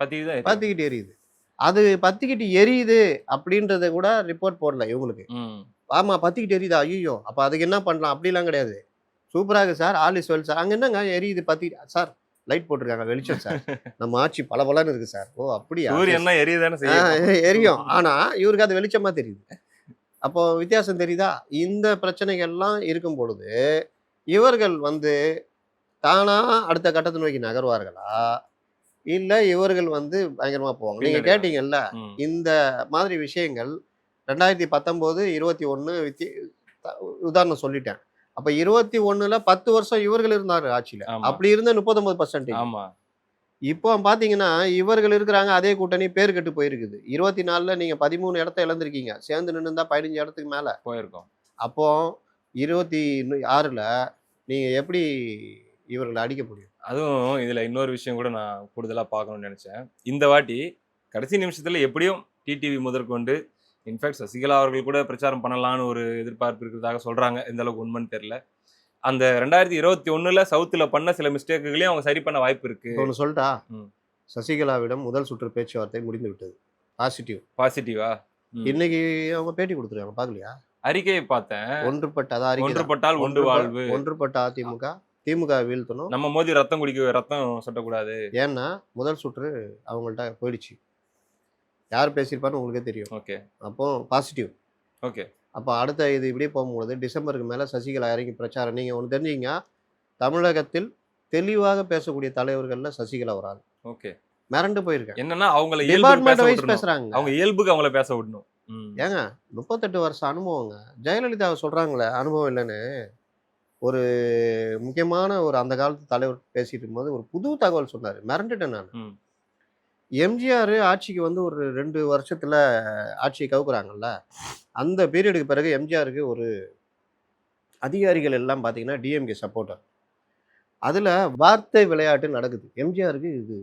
Speaker 1: பத்திக்கு தான் எரியும்.
Speaker 2: பத்திக்கிட்டு எரியுது. அது பத்திக்கிட்டு எரியுது அப்படின்றத கூட ரிப்போர்ட் போடல இவங்களுக்கு.
Speaker 1: ம்.
Speaker 2: ஆமா பத்திக்கிட்டு எரியுதா? ஐய்யய்யோ! அப்ப அதுக்கு என்ன பண்ணலாம்? அப்படிலாம் கிடையாது. சூப்பரா இருக்கு sir. All is well sir. அங்க என்னங்க எரியுது சார் லைட் போட்டுருக்காங்க. வெளிச்சம் சார். நம்ம ஆட்சி பளபளன்னு இருக்கு சார். ஓ! அப்படியா? சரி,
Speaker 1: சூரியன்னா எரியதானே
Speaker 2: ஆ
Speaker 1: செய்யும்.
Speaker 2: எரியும். ஆனா இவருக்கு அது வெளிச்சமா தெரியுது. அப்போ வித்தியாசம் தெரியுதா? இந்த பிரச்சனைகள்லாம் இருக்கும் பொழுது, இவர்கள் வந்து தானா அடுத்த கட்டத்த நோக்கி நகர்வார்களா? இல்ல இவர்கள் வந்து பயங்கரமா போவாங்க. நீங்க
Speaker 1: பின்னடைவா.
Speaker 2: கேட்டீங்கல்ல,
Speaker 1: ம்.
Speaker 2: இந்த மாதிரி விஷயங்கள் 2019, 21 உதாரணம் சொல்லிட்டேன். அப்ப 21ல 10 வருஷம் இவர்கள் இருந்தாரு ஆட்சியில.
Speaker 1: ஆமா.
Speaker 2: அப்படி இருந்த 39%.
Speaker 1: ஆமா.
Speaker 2: இப்போ பார்த்தீங்கன்னா, இவர்கள் இருக்கிறாங்க. அதே கூட்டணி பேர் கெட்டு போயிருக்குது. 24ல நீங்க 13 இடத்த இழந்திருக்கீங்க. சேர்ந்து நின்னுருந்தா 15 இடத்துக்கு மேல.
Speaker 1: போயிருக்கோம்.
Speaker 2: அப்போ 26ல நீங்க எப்படி இவர்கள அடிக்க முடியும்?
Speaker 1: அதுவும் இதுல இன்னொரு விஷயம் கூட நான் கூடுதலா பார்க்கணும்னு நெனச்சேன். இந்த வாட்டி கடைசி நிமிஷத்துல எப்படியும் டிடிவி முதற்கொண்டு இன்ஃபேக்ட் சசிகலா அவர்கள் கூட பிரச்சாரம் பண்ணலான்னு ஒரு எதிர்பார்ப்பு இருக்கிறதாக சொல்றாங்க. எந்த அளவுக்கு உண்மைன்னு தெரியல. அந்த 2021ல சவுத்துல பண்ண சில மிஸ்டேக்குகளையும் அவங்க சரி பண்ண வாய்ப்பு இருக்கு.
Speaker 2: ஒன்று சொல்லிட்டா,
Speaker 1: ம்.
Speaker 2: சசிகலாவிடம் முதல் சுற்று பேச்சுவார்த்தை முடிந்து விட்டது. பாசிட்டிவ்.
Speaker 1: பாசிட்டிவா?
Speaker 2: இன்னைக்கு அவங்க பேட்டி கொடுத்துருக்காங்க, பார்க்கலையா?
Speaker 1: அறிக்கையை பார்த்தேன்.
Speaker 2: ஒன்றுபட்ட அதான் அறிக்கை தான்.
Speaker 1: ஒன்றுபட்டால் உண்டு வாழ்வு.
Speaker 2: ஒன்றுபட்ட அதிமுக, திமுக வீழ்த்தணும்.
Speaker 1: நம்ம மோதி ரத்தம் சொட்டக்கூடாது.
Speaker 2: ஏன்னா முதல் சுற்று அவங்கள்ட்ட போயிடுச்சு. யார் பேசியிருப்பான்னு உங்களுக்கே தெரியும்.
Speaker 1: ஓகே.
Speaker 2: அப்போ பாசிட்டிவ்.
Speaker 1: ஓகே.
Speaker 2: அப்போ அடுத்த இது இப்படியே போகும்போது டிசம்பருக்கு மேலே சசிகலா இறங்கி பிரச்சாரம். நீங்கள் ஒன்று தெரிஞ்சுங்க, தமிழகத்தில் தெளிவாக பேசக்கூடிய தலைவர்களில் சசிகலா ஒரு ஆள்.
Speaker 1: ஓகே.
Speaker 2: மிரண்டு போயிருக்கேன்.
Speaker 1: என்னன்னா அவங்கள
Speaker 2: டிபார்ட்மெண்ட் வைஸ் பேசுறாங்க.
Speaker 1: அவங்க இயல்புக்கு அவங்கள பேச விடணும்.
Speaker 2: ஏங்க 38 வருஷம் அனுபவங்க. ஜெயலலிதாவை சொல்றாங்களே அனுபவம் இல்லைன்னு. ஒரு முக்கியமான ஒரு அந்த காலத்து தலைவர் பேசிட்டு இருக்கும்போது ஒரு புது தகவல் சொன்னார். மிரண்டுட்டேன் நான். எம்ஜிஆர் ஆட்சிக்கு வந்து ஒரு 2 வருஷத்துல ஆட்சியை கவுக்குறாங்கல்ல, அந்த பீரியடுக்கு பிறகு எம்ஜிஆருக்கு ஒரு அதிகாரிகள் எல்லாம் பார்த்தீங்கன்னா டிஎம்கே சப்போர்ட்டர். அதில் வார்த்தை விளையாட்டு நடக்குது. எம்ஜிஆருக்கு இது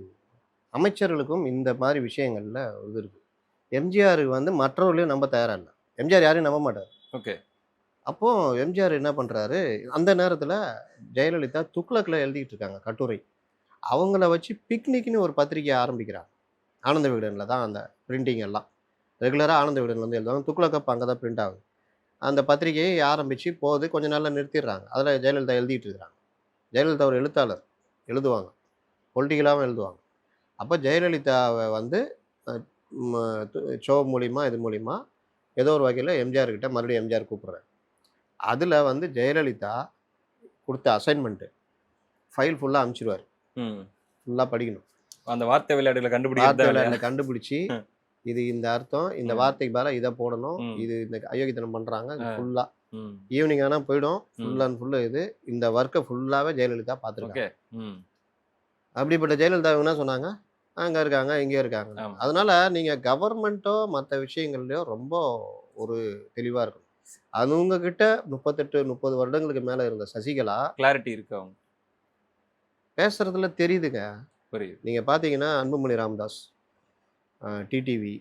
Speaker 2: அமைச்சர்களுக்கும் இந்த மாதிரி விஷயங்கள்ல இது இருக்கு. எம்ஜிஆர் வந்து மற்றவர்களையும் நம்ப தயாரா இல்லை. எம்ஜிஆர் யாரையும் நம்ப மாட்டார்.
Speaker 1: ஓகே.
Speaker 2: அப்போ எம்ஜிஆர் என்ன பண்றாரு, அந்த நேரத்தில் ஜெயலலிதா துக்ளக்கில் எழுதிட்டு இருக்காங்க கட்டுரை. அவங்கள வச்சு பிக்னிக்னு ஒரு பத்திரிகை ஆரம்பிக்கிறாங்க. ஆனந்த விகடனில் தான் அந்த பிரிண்டிங் எல்லாம். ரெகுலராக ஆனந்த விகடன் வந்து எழுதுவாங்க. துக்ளக்கப் அங்கே தான் பிரிண்ட் ஆகுது. அந்த பத்திரிகையை ஆரம்பித்து போகுது, கொஞ்ச நாளில் நிறுத்திடுறாங்க. அதில் ஜெயலலிதா எழுதிட்டு இருக்கிறாங்க. ஜெயலலிதா ஒரு எழுத்தாளர், எழுதுவாங்க, பொலிட்டிக்கலாகவும் எழுதுவாங்க. அப்போ ஜெயலலிதாவை வந்து ஷோ மூலிமா இது மூலிமா ஏதோ ஒரு வகையில் எம்ஜிஆர்கிட்ட மறுபடியும் எம்ஜிஆர் கூப்பிட்றாரு. அதில் வந்து ஜெயலலிதா கொடுத்த அசைன்மெண்ட்டு ஃபைல் ஃபுல்லாக அனுப்பிச்சிடுவார். ஃபுல்லாக படிக்கணும்.
Speaker 1: அந்த வார்த்தை விளையாட்டுகளை
Speaker 2: கண்டுபிடிச்சி இது இந்த அர்த்தம், இந்த வார்த்தைக்கு பதிலாக இதை போடணும், இது இந்த அயோக்கியத்தனம் பண்ணுறாங்க, ஃபுல்லாக ஈவினிங் ஆனால் போயிடும். ஃபுல் அண்ட் ஃபுல்லு இது இந்த ஒர்க்கை ஃபுல்லாகவே ஜெயலலிதா பார்த்துருக்காங்க. அப்படிப்பட்ட ஜெயலலிதா என்ன சொன்னாங்க, அங்கே இருக்காங்க, இங்கே இருக்காங்க. அதனால நீங்கள் கவர்மெண்ட்டோ மற்ற விஷயங்கள்லையோ ரொம்ப ஒரு தெளிவாக இருக்கணும். அவங்க கிட்ட 38-30 வருடங்களுக்கு மேலே இருந்த சசிகலா
Speaker 1: கிளாரிட்டி இருக்கு, அவங்க
Speaker 2: பேசுறதுல தெரியுதுங்க.
Speaker 1: புரியுது.
Speaker 2: நீங்கள் பார்த்தீங்கன்னா அன்புமணி ராமதாஸ், டிடிவி,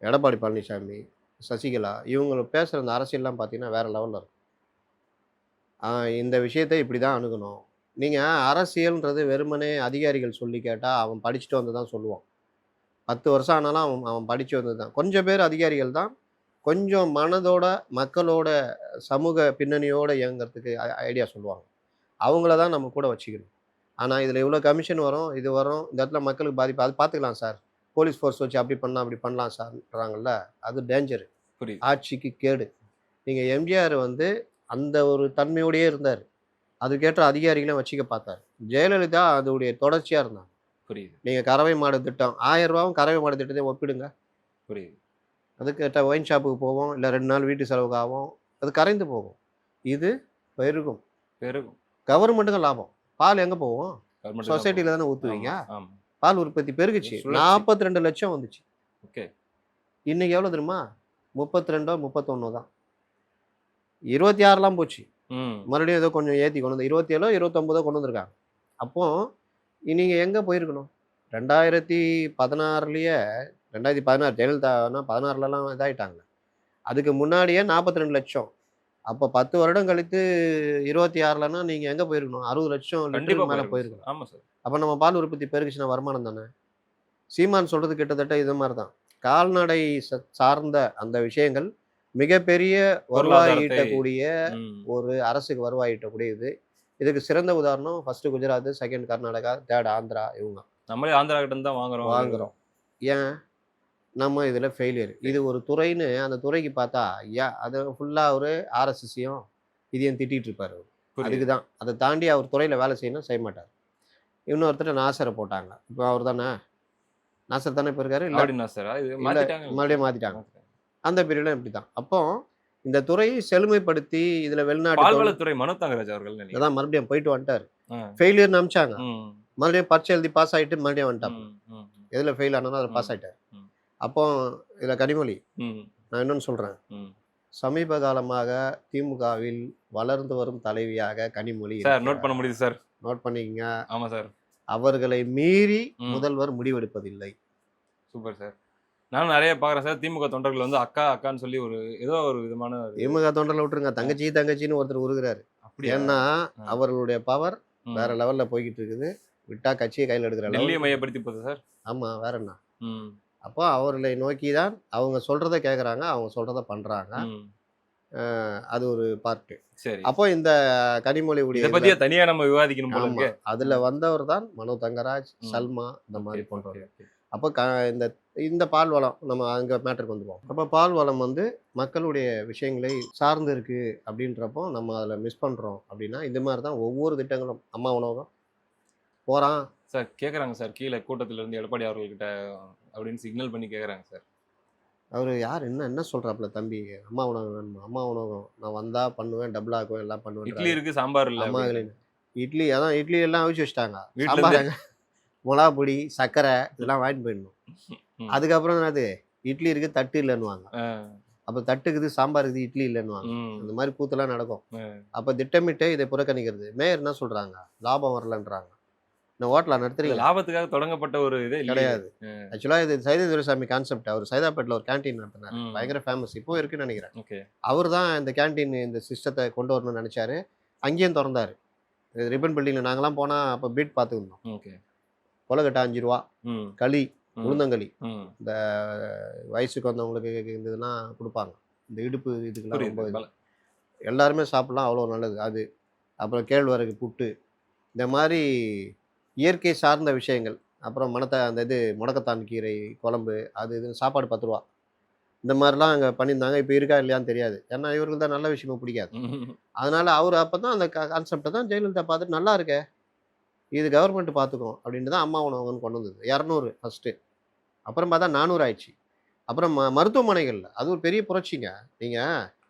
Speaker 2: எடப்பாடி பழனிசாமி, சசிகலா இவங்க பேசுகிற அந்த அரசியல்லாம் பார்த்தீங்கன்னா வேறு லெவலில் இருக்கும். இந்த விஷயத்தை இப்படி தான் அணுகணும். நீங்கள் அரசியல்ன்றது வெறுமனே அதிகாரிகள் சொல்லி கேட்டால் அவன் படிச்சுட்டு வந்து தான் சொல்லுவான். 10 வருஷம் ஆனாலும் அவன் படித்து வந்தது தான். கொஞ்சம் பேர் அதிகாரிகள் தான் கொஞ்சம் மனதோட மக்களோட சமூக பின்னணியோடு இயங்கிறதுக்கு ஐடியா சொல்லுவாங்க. அவங்கள தான் நம்ம கூட வச்சுக்கணும். ஆனால் இதில் இவ்வளோ கமிஷன் வரும், இது வரும், இந்த இடத்துல மக்களுக்கு பாதிப்பு, அது பார்த்துக்கலாம் சார், போலீஸ் ஃபோர்ஸ் வச்சு அப்படி பண்ணலாம் அப்படி பண்ணலாம் சார்ன்றாங்கல்ல, அது டேஞ்சரு, ஆட்சிக்கு கேடு. நீங்கள் எம்ஜிஆர் வந்து அந்த ஒரு தன்மையோடையே இருந்தார். அதுக்கேற்ற அதிகாரிகளையும் வச்சுக்க பார்த்தார். ஜெயலலிதா அதோடைய தொடர்ச்சியாக இருந்தாங்க.
Speaker 1: புரியுது.
Speaker 2: நீங்கள் கறவை மாடு திட்டம் 1000 ரூபாவும் கறவை மாடு திட்டத்தையும் ஒப்பிடுங்க.
Speaker 1: புரியுது.
Speaker 2: அதுக்கேற்ற ஒயின் ஷாப்புக்கு போவோம், இல்லை 2 நாள் வீட்டு செலவுக்கு ஆகும், அது கரைந்து போகும். இது பெருகும். கவர்மெண்ட்டுக்கும் லாபம். பால் எங்கே போவோம்? சொசைட்டியில் தானே ஊற்றுவீங்க. பால் உற்பத்தி பெருகுச்சு. 42 லட்சம் வந்துச்சு.
Speaker 1: ஓகே.
Speaker 2: இன்னைக்கு எவ்வளோ தெரியுமா? 32 31 தான். 26லாம் போச்சு. மறுபடியும் ஏதோ கொஞ்சம் ஏற்றி கொண்டு வந்து 27 29 கொண்டு வந்திருக்காங்க. அப்போ நீங்கள் எங்கே போயிருக்கணும்? 2016 2016 ஜெயலலிதானா 16லலாம் இதாகிட்டாங்க. அதுக்கு முன்னாடியே 42 லட்சம். அப்போ 10 வருடம் கழித்து 26லனா நீங்கள் எங்கே போயிருக்கணும்? 60 லட்சம் லிட்டருக்கு மேலே போயிருக்கணும்.
Speaker 1: ஆமாம் சார்.
Speaker 2: அப்போ நம்ம பால் உற்பத்தி பெருகுச்சுன்னா வருமானம் தானே. சீமான் சொல்கிறது கிட்டத்தட்ட இது மாதிரி தான். கால்நடை சார்ந்த அந்த விஷயங்கள் மிகப்பெரிய வருவாய் ஈட்டக்கூடிய ஒரு அரசுக்கு வருவாய் ஈட்டக்கூடிய இது. இதுக்கு சிறந்த உதாரணம் first Gujarat, second Karnataka, third Andhra. இவங்க
Speaker 1: நம்மளே ஆந்திரா கிட்ட தான் வாங்குறோம்.
Speaker 2: ஏன் நம்ம இதில் ஃபெயிலியர்? இது ஒரு துறைன்னு அந்த துறைக்கு பார்த்தா அதை ஃபுல்லாக ஒரு ஆர்எஸ்எஸ்ஸையும் இதையும் திட்டிகிட்டு இருப்பார். அதுக்கு தான் அதை தாண்டி அவர் துறையில் வேலை செய்யணும், செய்ய மாட்டார். இன்னொருத்தர் நாசரை போட்டாங்க. இப்போ அவர் தானே நாசர் தானே இப்போ இருக்காரு. மறுபடியும் மாற்றிட்டாங்க. அந்த பீரியடும் இப்படி தான். அப்போ இந்த துறையை செழுமைப்படுத்தி இதில் வெளிநாட்டு
Speaker 1: மனோ தங்கராஜ் அவர்கள்
Speaker 2: தான் மறுபடியும் போயிட்டு வந்துட்டார். ஃபெயிலியர்னு அமிச்சாங்க. மறுபடியும் பரீட்சை எழுதி பாஸ் ஆகிட்டு மறுபடியும் வந்துட்டாங்க. எதில் ஃபெயில் ஆனாலும் அதில் பாஸ் ஆகிட்டார். அப்போ இதில் கனிமொழி, நான் இன்னொன்று சொல்கிறேன், சமீப காலமாக திமுகவில் வளர்ந்து வரும் தலைவியாக கனிமொழி.
Speaker 1: நோட் பண்ண முடியுது சார்.
Speaker 2: நோட் பண்ணிக்கங்க.
Speaker 1: ஆமாம் சார்.
Speaker 2: அவர்களை மீறி முதல்வர் முடிவெடுப்பதில்லை.
Speaker 1: Super sir. நானும் நிறைய பாக்குறேன் சார். திமுக தொண்டர்கள் வந்து அக்கா அக்கான்னு சொல்லி ஒரு ஏதோ ஒரு விதமான
Speaker 2: திமுக தொண்டர்ல விட்டுருங்க, தங்கச்சி தங்கச்சின்னு ஒருத்தர் உருகுறாரு.
Speaker 1: அப்படியா?
Speaker 2: ஏன்னா
Speaker 1: ஆ.
Speaker 2: அவர்களுடைய பவர்
Speaker 1: ம்.
Speaker 2: வேற லெவல்ல போய்கிட்டு இருக்குது. விட்டா கட்சியை கையில் எடுக்கிற
Speaker 1: டெல்லியை
Speaker 2: லெவல்.
Speaker 1: மையப்படுத்தி போகுது சார்.
Speaker 2: ஆமா, வேற என்ன.
Speaker 1: ம்.
Speaker 2: அப்போ அவர்களை நோக்கி தான் அவங்க சொல்றத கேட்குறாங்க, அவங்க சொல்றத பண்றாங்க.
Speaker 1: ம்.
Speaker 2: அது ஒரு பார்ட்டு.
Speaker 1: சரி.
Speaker 2: அப்போ இந்த கனிமொழியுடைய
Speaker 1: இத பத்தியே தனியா நம்ம விவாதிக்கணும் போல
Speaker 2: ஆமா,
Speaker 1: இருக்கு.
Speaker 2: அதுல வந்தவர் தான் மனோ தங்கராஜ்,
Speaker 1: ம்.
Speaker 2: சல்மா இந்த
Speaker 1: ஓகே,
Speaker 2: மாதிரி
Speaker 1: ஓகே,
Speaker 2: போன்றவர்கள்.
Speaker 1: ஓகே.
Speaker 2: அப்போ இந்த இந்த பால் வளம் நம்ம அங்க மேட்டருக்கு வந்துருவோம். அப்போ பால் வளம் வந்து மக்களுடைய விஷயங்களை சார்ந்து இருக்கு அப்படின்றப்போ நம்ம அதுல மிஸ் பண்றோம் அப்படின்னா, இந்த மாதிரி தான் ஒவ்வொரு திட்டங்களும். அம்மா உணவகம் போறான்.
Speaker 1: சார் கேக்குறாங்க சார். கீழ கூட்டத்துல இருந்து எடப்பாடி அவர்கள்கிட்ட அப்படின்னு சிக்னல் பண்ணி கேக்குறாங்க சார்.
Speaker 2: அவரு யார் என்ன என்ன சொல்றாப்புல தம்பி? அம்மா உணவகம் வேணுமா? அம்மா உணவகம் நான் வந்தா பண்ணுவேன், டபுள் ஆக்குவேன், எல்லாம்
Speaker 1: இட்லி
Speaker 2: பண்ணுவேன்றாரு.
Speaker 1: இருக்கு, சாம்பார் இல்ல
Speaker 2: அம்மா
Speaker 1: அப்படின்னு.
Speaker 2: இட்லி அதான் இட்லி எல்லாம் அவிச்சு வச்சுட்டாங்க.
Speaker 1: வீட்ல
Speaker 2: சாம்பார்
Speaker 1: இருந்து
Speaker 2: மிளகா பொடி, சர்க்கரை இதெல்லாம் வாங்கிட்டு போயிடணும்.
Speaker 1: ம்.
Speaker 2: அதுக்கப்புறம் என்னது? இட்லி இருக்கு, தட்டு இல்லன்னுவாங்க.
Speaker 1: ஆ.
Speaker 2: அப்ப தட்டு இருக்குது, சாம்பார் இருக்குது, இட்லி இல்லன்னுவாங்க.
Speaker 1: ம்.
Speaker 2: அந்த மாதிரி கூத்தெல்லாம் நடக்கும்.
Speaker 1: ஆ.
Speaker 2: அப்ப திட்டமிட்டு இதை புறக்கணிக்கிறது. மேயர் என்ன சொல்றாங்க? லாபம் வரலன்றாங்க. இந்த ஹோட்டலா
Speaker 1: இது
Speaker 2: நடத்துறீங்களா?
Speaker 1: லாபத்துக்காக தொடங்கப்பட்ட ஒரு இதே இல்லையே.
Speaker 2: கிடையாது. ஆக்சுவலா இது சைதை துரைசாமி கான்செப்ட். அவர் சைதாப்பேட்டில் ஒரு கேண்டீன் நடத்தினார்.
Speaker 1: ம்.
Speaker 2: பயங்கர ஃபேமஸ். இப்போ இருக்குன்னு நினைக்கிறேன்.
Speaker 1: ஓகே.
Speaker 2: அவர் தான் இந்த கேண்டீன் இந்த சிஸ்டத்தை கொண்டு வரணும்னு நினைச்சாரு. அங்கேயும் திறந்தாரு. ரிப்பன் பில்டிங்ல நாங்கெல்லாம் போனா அப்போ பீட் பார்த்துருந்தோம்.
Speaker 1: ஓகே.
Speaker 2: கொலக்கட்டை 5 ரூபா,
Speaker 1: ம்.
Speaker 2: களி,
Speaker 1: ம்.
Speaker 2: உளுந்தங்களி,
Speaker 1: ம்.
Speaker 2: இந்த வயசுக்கு வந்தவங்களுக்கு இந்த இதெல்லாம் கொடுப்பாங்க. இந்த இடுப்பு இதுக்கெல்லாம் ரொம்ப
Speaker 1: புரியுது.
Speaker 2: இது. எல்லாருமே சாப்பிடலாம், அவ்வளோ நல்லது அது. அப்புறம் கேழ்வரகு புட்டு, இந்த மாதிரி இயற்கை சார்ந்த விஷயங்கள். அப்புறம் அந்த இது முடக்கத்தான் கீரை குழம்பு, அது இதுன்னு சாப்பாடு 10 ரூபா. இந்த மாதிரிலாம் அங்கே பண்ணியிருந்தாங்க. இப்போ இருக்கா இல்லையான்னு தெரியாது. ஏன்னா இவருக்கு தான் நல்ல விஷயமும் பிடிக்காது.
Speaker 1: ம்.
Speaker 2: அதனால அவர் அப்போ தான் அந்த கான்செப்டை தான் ஜெயலலிதா பார்த்துட்டு நல்லா இருக்கே, இது கவர்மெண்ட் பார்த்துக்கும் அப்படின்ட்டு தான் அம்மா உணவகம்னு கொண்டு வந்தது. 200 ஃபஸ்ட்டு. அப்புறம் பார்த்தா 400 ஆயிடுச்சு. அப்புறம் மருத்துவமனைகள்ல அது ஒரு பெரிய புரட்சிங்க. நீங்கள்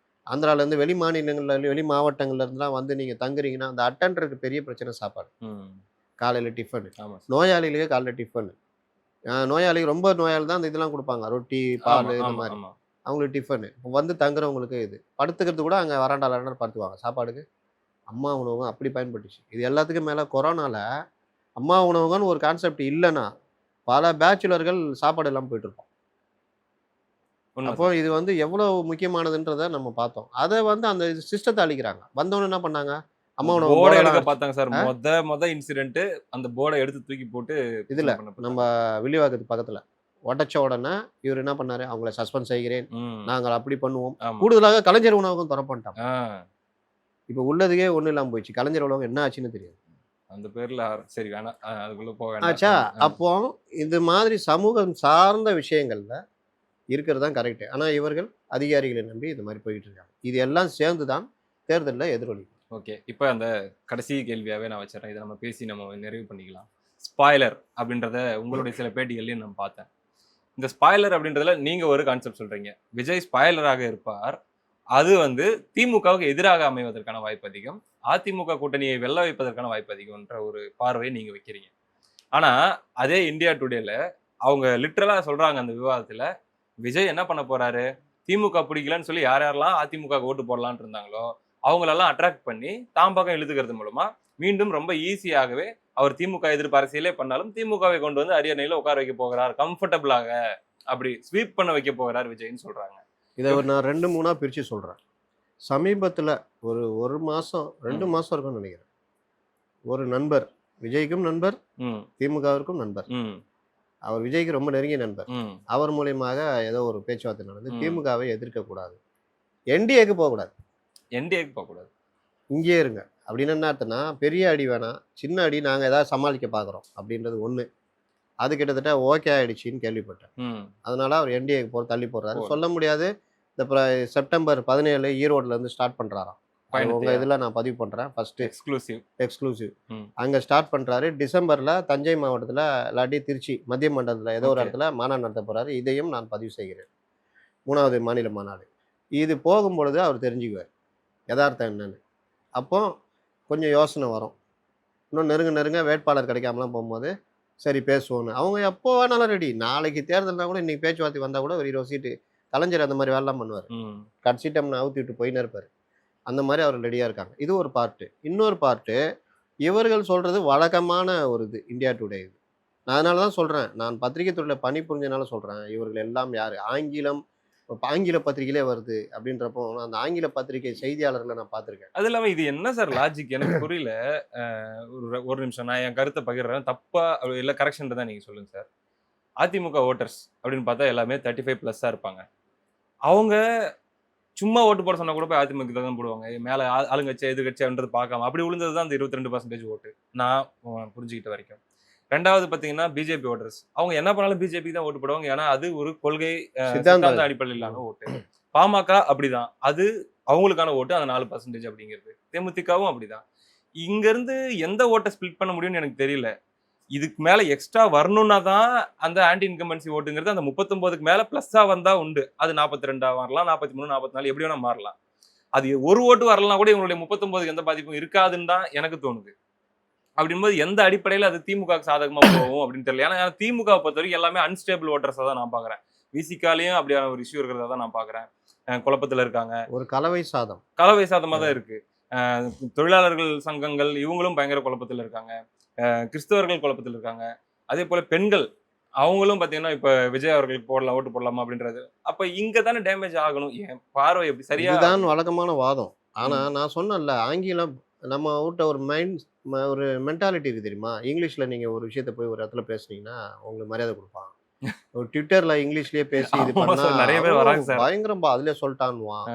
Speaker 2: ஆந்திராலேருந்து வெளி மாநிலங்கள்ல வெளி மாவட்டங்கள்ல இருந்துலாம் வந்து நீங்கள் தங்குறீங்கன்னா அந்த அட்டன்டருக்கு பெரிய பிரச்சனை சாப்பாடு.
Speaker 1: ம்.
Speaker 2: காலையில் டிஃபனு,
Speaker 1: ஆமா சார்.
Speaker 2: நோயாளிகளுக்கு காலைல டிஃபனு. நோயாளிகள் ரொம்ப நோயாளி தான் அந்த இதெல்லாம் கொடுப்பாங்க. ரொட்டி, பால்
Speaker 1: ஆமா,
Speaker 2: இந்த
Speaker 1: ஆமா,
Speaker 2: மாதிரி.
Speaker 1: ஆமா.
Speaker 2: அவங்களுக்கு டிஃபனு. வந்து தங்குறவங்களுக்கு இது. படுத்துக்கிறது கூட அங்கே வராண்டால படுத்துவாங்க. சாப்பாடுக்கு அம்மா உணவகம் அப்படி பயன்பட்டுச்சு. இது எல்லாத்துக்கும் மேலே கொரோனால அம்மா உணவகம்னு ஒரு கான்செப்ட் இல்லைன்னா பல பேச்சுலர்கள் சாப்பாடு இல்லாமல் போயிட்டுருப்போம்.
Speaker 1: உண்மை
Speaker 2: அப்போ
Speaker 1: சார்.
Speaker 2: இது வந்து எவ்வளவு முக்கியமானதுன்றத நம்ம பார்த்தோம். அதை வந்து அந்த சிஸ்டத்தை அழிக்கிறாங்க. வந்தவொடனே என்ன பண்ணாங்க? அம்மா உணவகம்
Speaker 1: போர்ட
Speaker 2: போர்டெல்லாம்
Speaker 1: எடுக்க
Speaker 2: அடிச்சு
Speaker 1: பார்த்தாங்க சார். மொத இன்சிடென்ட் அந்த போர்ட எடுத்து தூக்கி போட்டு
Speaker 2: இதில்
Speaker 1: பண்ண
Speaker 2: நம்ம
Speaker 1: பார்த்தாங்க.
Speaker 2: வில்லிவாக்கத்து பக்கத்தில் உடைச்ச உடனே இவர் என்ன பண்ணாரு? அவங்கள சஸ்பெண்ட் செய்கிறேன்,
Speaker 1: ம்.
Speaker 2: நாங்கள் அப்படி பண்ணுவோம்.
Speaker 1: ஆமா.
Speaker 2: கூடுதலாக கலைஞர் உணவகம் திறப்பண்ட்டாங்க.
Speaker 1: ஆ.
Speaker 2: இப்போ உள்ளதுக்கே ஒன்றும் இல்லாமல் போயிடுச்சு. கலைஞர் உணவகம் என்ன ஆச்சுன்னு தெரியாது.
Speaker 1: அந்த பேர்ல சரி வேணாம். அதுக்குள்ள போக வேண்டாம்.
Speaker 2: ஆச்சா? அப்போ இது மாதிரி சமூகம் சார்ந்த விஷயங்கள்ல இருக்கிறது தான் கரெக்ட். ஆனா இவர்கள் அதிகாரிகளை நம்பி இந்த மாதிரி போயிட்டு இருக்காங்க. இது எல்லாம் சேர்ந்து தான் தேர்தலில் எதிரொலிக்கும்.
Speaker 1: ஓகே. இப்ப அந்த கடைசி கேள்வியாவே நான் வச்சிடுறேன். இத நம்ம பேசி நம்ம நிறைவு பண்ணிக்கலாம். ஸ்பாய்லர் அப்படின்றத உங்களுடைய சில பேட்டிகள்லயும் நான் பார்த்தேன். இந்த ஸ்பாய்லர் அப்படின்றதுல நீங்க ஒரு கான்செப்ட் சொல்றீங்க. விஜய் ஸ்பாய்லராக இருப்பார். அது வந்து திமுகவுக்கு எதிராக அமைவதற்கான வாய்ப்பு அதிகம். அதிமுக கூட்டணியை வெல்ல வைப்பதற்கான வாய்ப்பு அதிகம்ன்ற ஒரு பார்வையை நீங்க வைக்கிறீங்க. ஆனா அதே இந்தியா டுடேல அவங்க லிட்டரலா சொல்றாங்க அந்த விவாதத்துல, விஜய் என்ன பண்ண போறாரு? திமுக பிடிக்கலன்னு சொல்லி யார் யாரெல்லாம் அதிமுகவுக்கு ஓட்டு போடலாம்னு இருந்தாங்களோ, அவங்களெல்லாம் அட்ராக்ட் பண்ணி தாம் பக்கம் இழுத்துக்கிறது மூலமா மீண்டும் ரொம்ப ஈஸியாகவே அவர் திமுக எதிர்ப்பு அரசியலே பண்ணாலும் திமுகவை கொண்டு வந்து அரியணையில உட்கார வைக்க போகிறார். கம்ஃபர்டபுளாக அப்படி ஸ்வீப் பண்ண வைக்க போகிறார் விஜய்ன்னு சொல்றாங்க.
Speaker 2: இதை நான் 2, 3 பிரிச்சு சொல்றேன். சமீபத்துல ஒரு மாசம் 2 மாசம் இருக்கும்னு நினைக்கிறேன். ஒரு நண்பர், விஜய்க்கும் நண்பர்,
Speaker 1: ம்.
Speaker 2: திமுகவிற்கும் நண்பர்.
Speaker 1: ம்.
Speaker 2: அவர் விஜய்க்கு ரொம்ப நெருங்கிய நண்பர்.
Speaker 1: ம்.
Speaker 2: அவர் மூலியமாக ஏதோ ஒரு பேச்சுவார்த்தை நடந்து
Speaker 1: ம்.
Speaker 2: திமுகவை எதிர்க்க கூடாது, என்டிஏக்கு போகக்கூடாது,
Speaker 1: என்டிஏக்கு போகக்கூடாது.
Speaker 2: இங்கே இருங்க அப்படின்னு என்ன அர்த்தம்னா, பெரிய அடி வேணாம், சின்ன அடி நாங்கள் ஏதாவது சமாளிக்க பார்க்குறோம் அப்படின்றது ஒன்று. அது கிட்டத்தட்ட ஓகே ஆயிடுச்சின்னு கேள்விப்பட்டேன்.
Speaker 1: ம்.
Speaker 2: அதனால அவர் என்டிஏக்கு தள்ளி போடுறாரு.
Speaker 1: ஓ.
Speaker 2: சொல்ல முடியாது. இந்த செப்டம்பர் 17 ஈரோடுல இருந்து ஸ்டார்ட் பண்றாராம். உங்க
Speaker 1: பயணத்தையா?
Speaker 2: இதில் நான் பதிவு பண்றேன். First
Speaker 1: exclusive.
Speaker 2: எக்ஸ்க்ளூசிவ்
Speaker 1: ம்.
Speaker 2: அங்கே ஸ்டார்ட் பண்றாரு. டிசம்பர்ல தஞ்சை மாவட்டத்தில் இல்லாட்டி திருச்சி மத்திய மண்டலத்தில் ஏதோ ஒரு
Speaker 1: ஓகே.
Speaker 2: இடத்துல மாநாடு நடத்த போறாரு. இதையும் நான் பதிவு செய்கிறேன். 3வது மாநில மாநாடு. இது போகும்பொழுது அவர் தெரிஞ்சுக்குவார் யதார்த்தம் என்னன்னு. அப்போ கொஞ்சம் யோசனை வரும். இன்னும் நெருங்க வேட்பாளர் கிடைக்காமலாம் போகும்போது சரி பேசுவோன்னு. அவங்க எப்போ வேணாலும் ரெடி. நாளைக்கு தேர்தல்னா கூட இன்னைக்கு பேச்சுவார்த்தை வந்தால் கூட ஒரு 20 சீட்டு கலைஞர் அந்த மாதிரி வேலைலாம் பண்ணுவார்.
Speaker 1: ம்.
Speaker 2: கடைசி டைம் அவுத்தி விட்டு போயின்னு இருப்பார். அந்த மாதிரி அவர் ரெடியாக இருக்காங்க. இது ஒரு பார்ட்டு. இன்னொரு பார்ட்டு, இவர்கள் சொல்றது வழக்கமான ஒரு இது இந்தியா டுடே இது. நான் அதனால தான் சொல்றேன். நான் பத்திரிகை துறையில பணிபுரிஞ்சனால சொல்றேன். இவர்கள் எல்லாம் யாரு? ஆங்கிலம் இப்ப ஆங்கில பத்திரிகையிலே வருது அப்படின்றப்போ, அந்த ஆங்கில பத்திரிகை செய்தியாளர்கள நான் பார்த்துருக்கேன்.
Speaker 1: அது இல்லாம இது என்ன சார் லாஜிக் எனக்கு புரியல. ஒரு நிமிஷம் நான் என் கருத்த பகிர்றேன். தப்பா இல்ல கரெக்ஷன் இருந்தா நீங்க சொல்லுங்க சார். அதிமுக வோட்டர்ஸ் அப்படின்னு பார்த்தா எல்லாமே 35 பிளஸ்ஸா இருப்பாங்க. அவங்க சும்மா ஓட்டு போட சொன்னா கூட போய் அதிமுக தான் போடுவாங்க. மேல ஆளுங்கட்சி, எதிர்க்கட்சின்றது பார்க்காம. அப்படி விழுந்தது தான் அந்த 22% ஓட்டு. நான் புரிஞ்சுக்கிட்ட வரைக்கும். 2வது பார்த்தீங்கன்னா, பிஜேபி வோட்டர்ஸ். அவங்க என்ன பண்ணாலும் பிஜேபிக்கு தான் ஓட்டு போடுவாங்க. ஏன்னா, அது ஒரு கொள்கை சித்தாந்த அடிப்படையிலான ஓட்டு. பாமக அப்படிதான். அது அவங்களுக்கான ஓட்டு அந்த 4% அப்படிங்கிறது. தேமுதிகவும் அப்படிதான். இங்கருந்து எந்த ஓட்ட ஸ்ப்ளிட் பண்ண முடியும்னு எனக்கு தெரியல. இதுக்கு மேல எக்ஸ்ட்ரா வரணும்னா தான் அந்த ஆன்டி இன்கம்பன்சி ஓட்டுங்கிறது அந்த 39க்கு மேல பிளஸ்ஸா வந்தா உண்டு. அது 42 வரலாம், 43, 44 எப்படி வேணா மாறலாம். அது ஒரு ஓட்டு வரலனா கூட இவங்களுடைய 39க்கு எந்த பாதிப்பும் இருக்காதுன்னு தான் எனக்கு தோணுது. அப்படிங்கும்போது எந்த அடிப்படையில அது திமுகவுக்கு சாதகமா போகும் அப்படின்னு தெரியல. ஏன்னா திமுகவை பொறுத்தவரைக்கும் எல்லாமே அன்ஸ்டேபிள் ஓட்டர்ஸா தான் நான் பார்க்குறேன். விசிகாலையும் அப்படியான ஒரு இஷ்யூ இருக்கிறதா தான் நான் பார்க்குறேன். குழப்பத்துல இருக்காங்க.
Speaker 2: ஒரு கலவை சாதம்.
Speaker 1: கலவை சாதமா தான் இருக்கு. தொழிலாளர்கள் சங்கங்கள் இவங்களும் பயங்கர குழப்பத்துல இருக்காங்க. கிறிஸ்தவர்கள் குழப்பத்தில் இருக்காங்க. அதே போல பெண்கள் அவங்களும் பார்த்தீங்கன்னா, இப்ப விஜய் அவர்களுக்கு போடலாம், ஓட்டு போடலாமா அப்படின்றது. அப்ப இங்க தானே டேமேஜ் ஆகணும். என் பார்வை எப்படி சரியா
Speaker 2: இதுதான் வழக்கமான வாதம். ஆனா நான் சொன்னேன்ல, ஆங்கிலம் நம்ம விட்ட ஒரு ஒரு மென்டாலிட்டி இருக்கு தெரியுமா? இங்கிலீஷ்ல நீங்க ஒரு விஷயத்த போய் ஒரு இடத்துல பேசுனீங்கன்னா, உங்களுக்கு மரியாதை குடுப்பான். ஒரு ட்விட்டர்ல இங்கிலீஷ்லயே பேசி இது
Speaker 1: ஆமா
Speaker 2: பண்ணா,
Speaker 1: சார். நெறைய பேர் வராங்க சார்.
Speaker 2: பயங்கரம்பா அதிலயே சொல்ட்டான்னுவான்.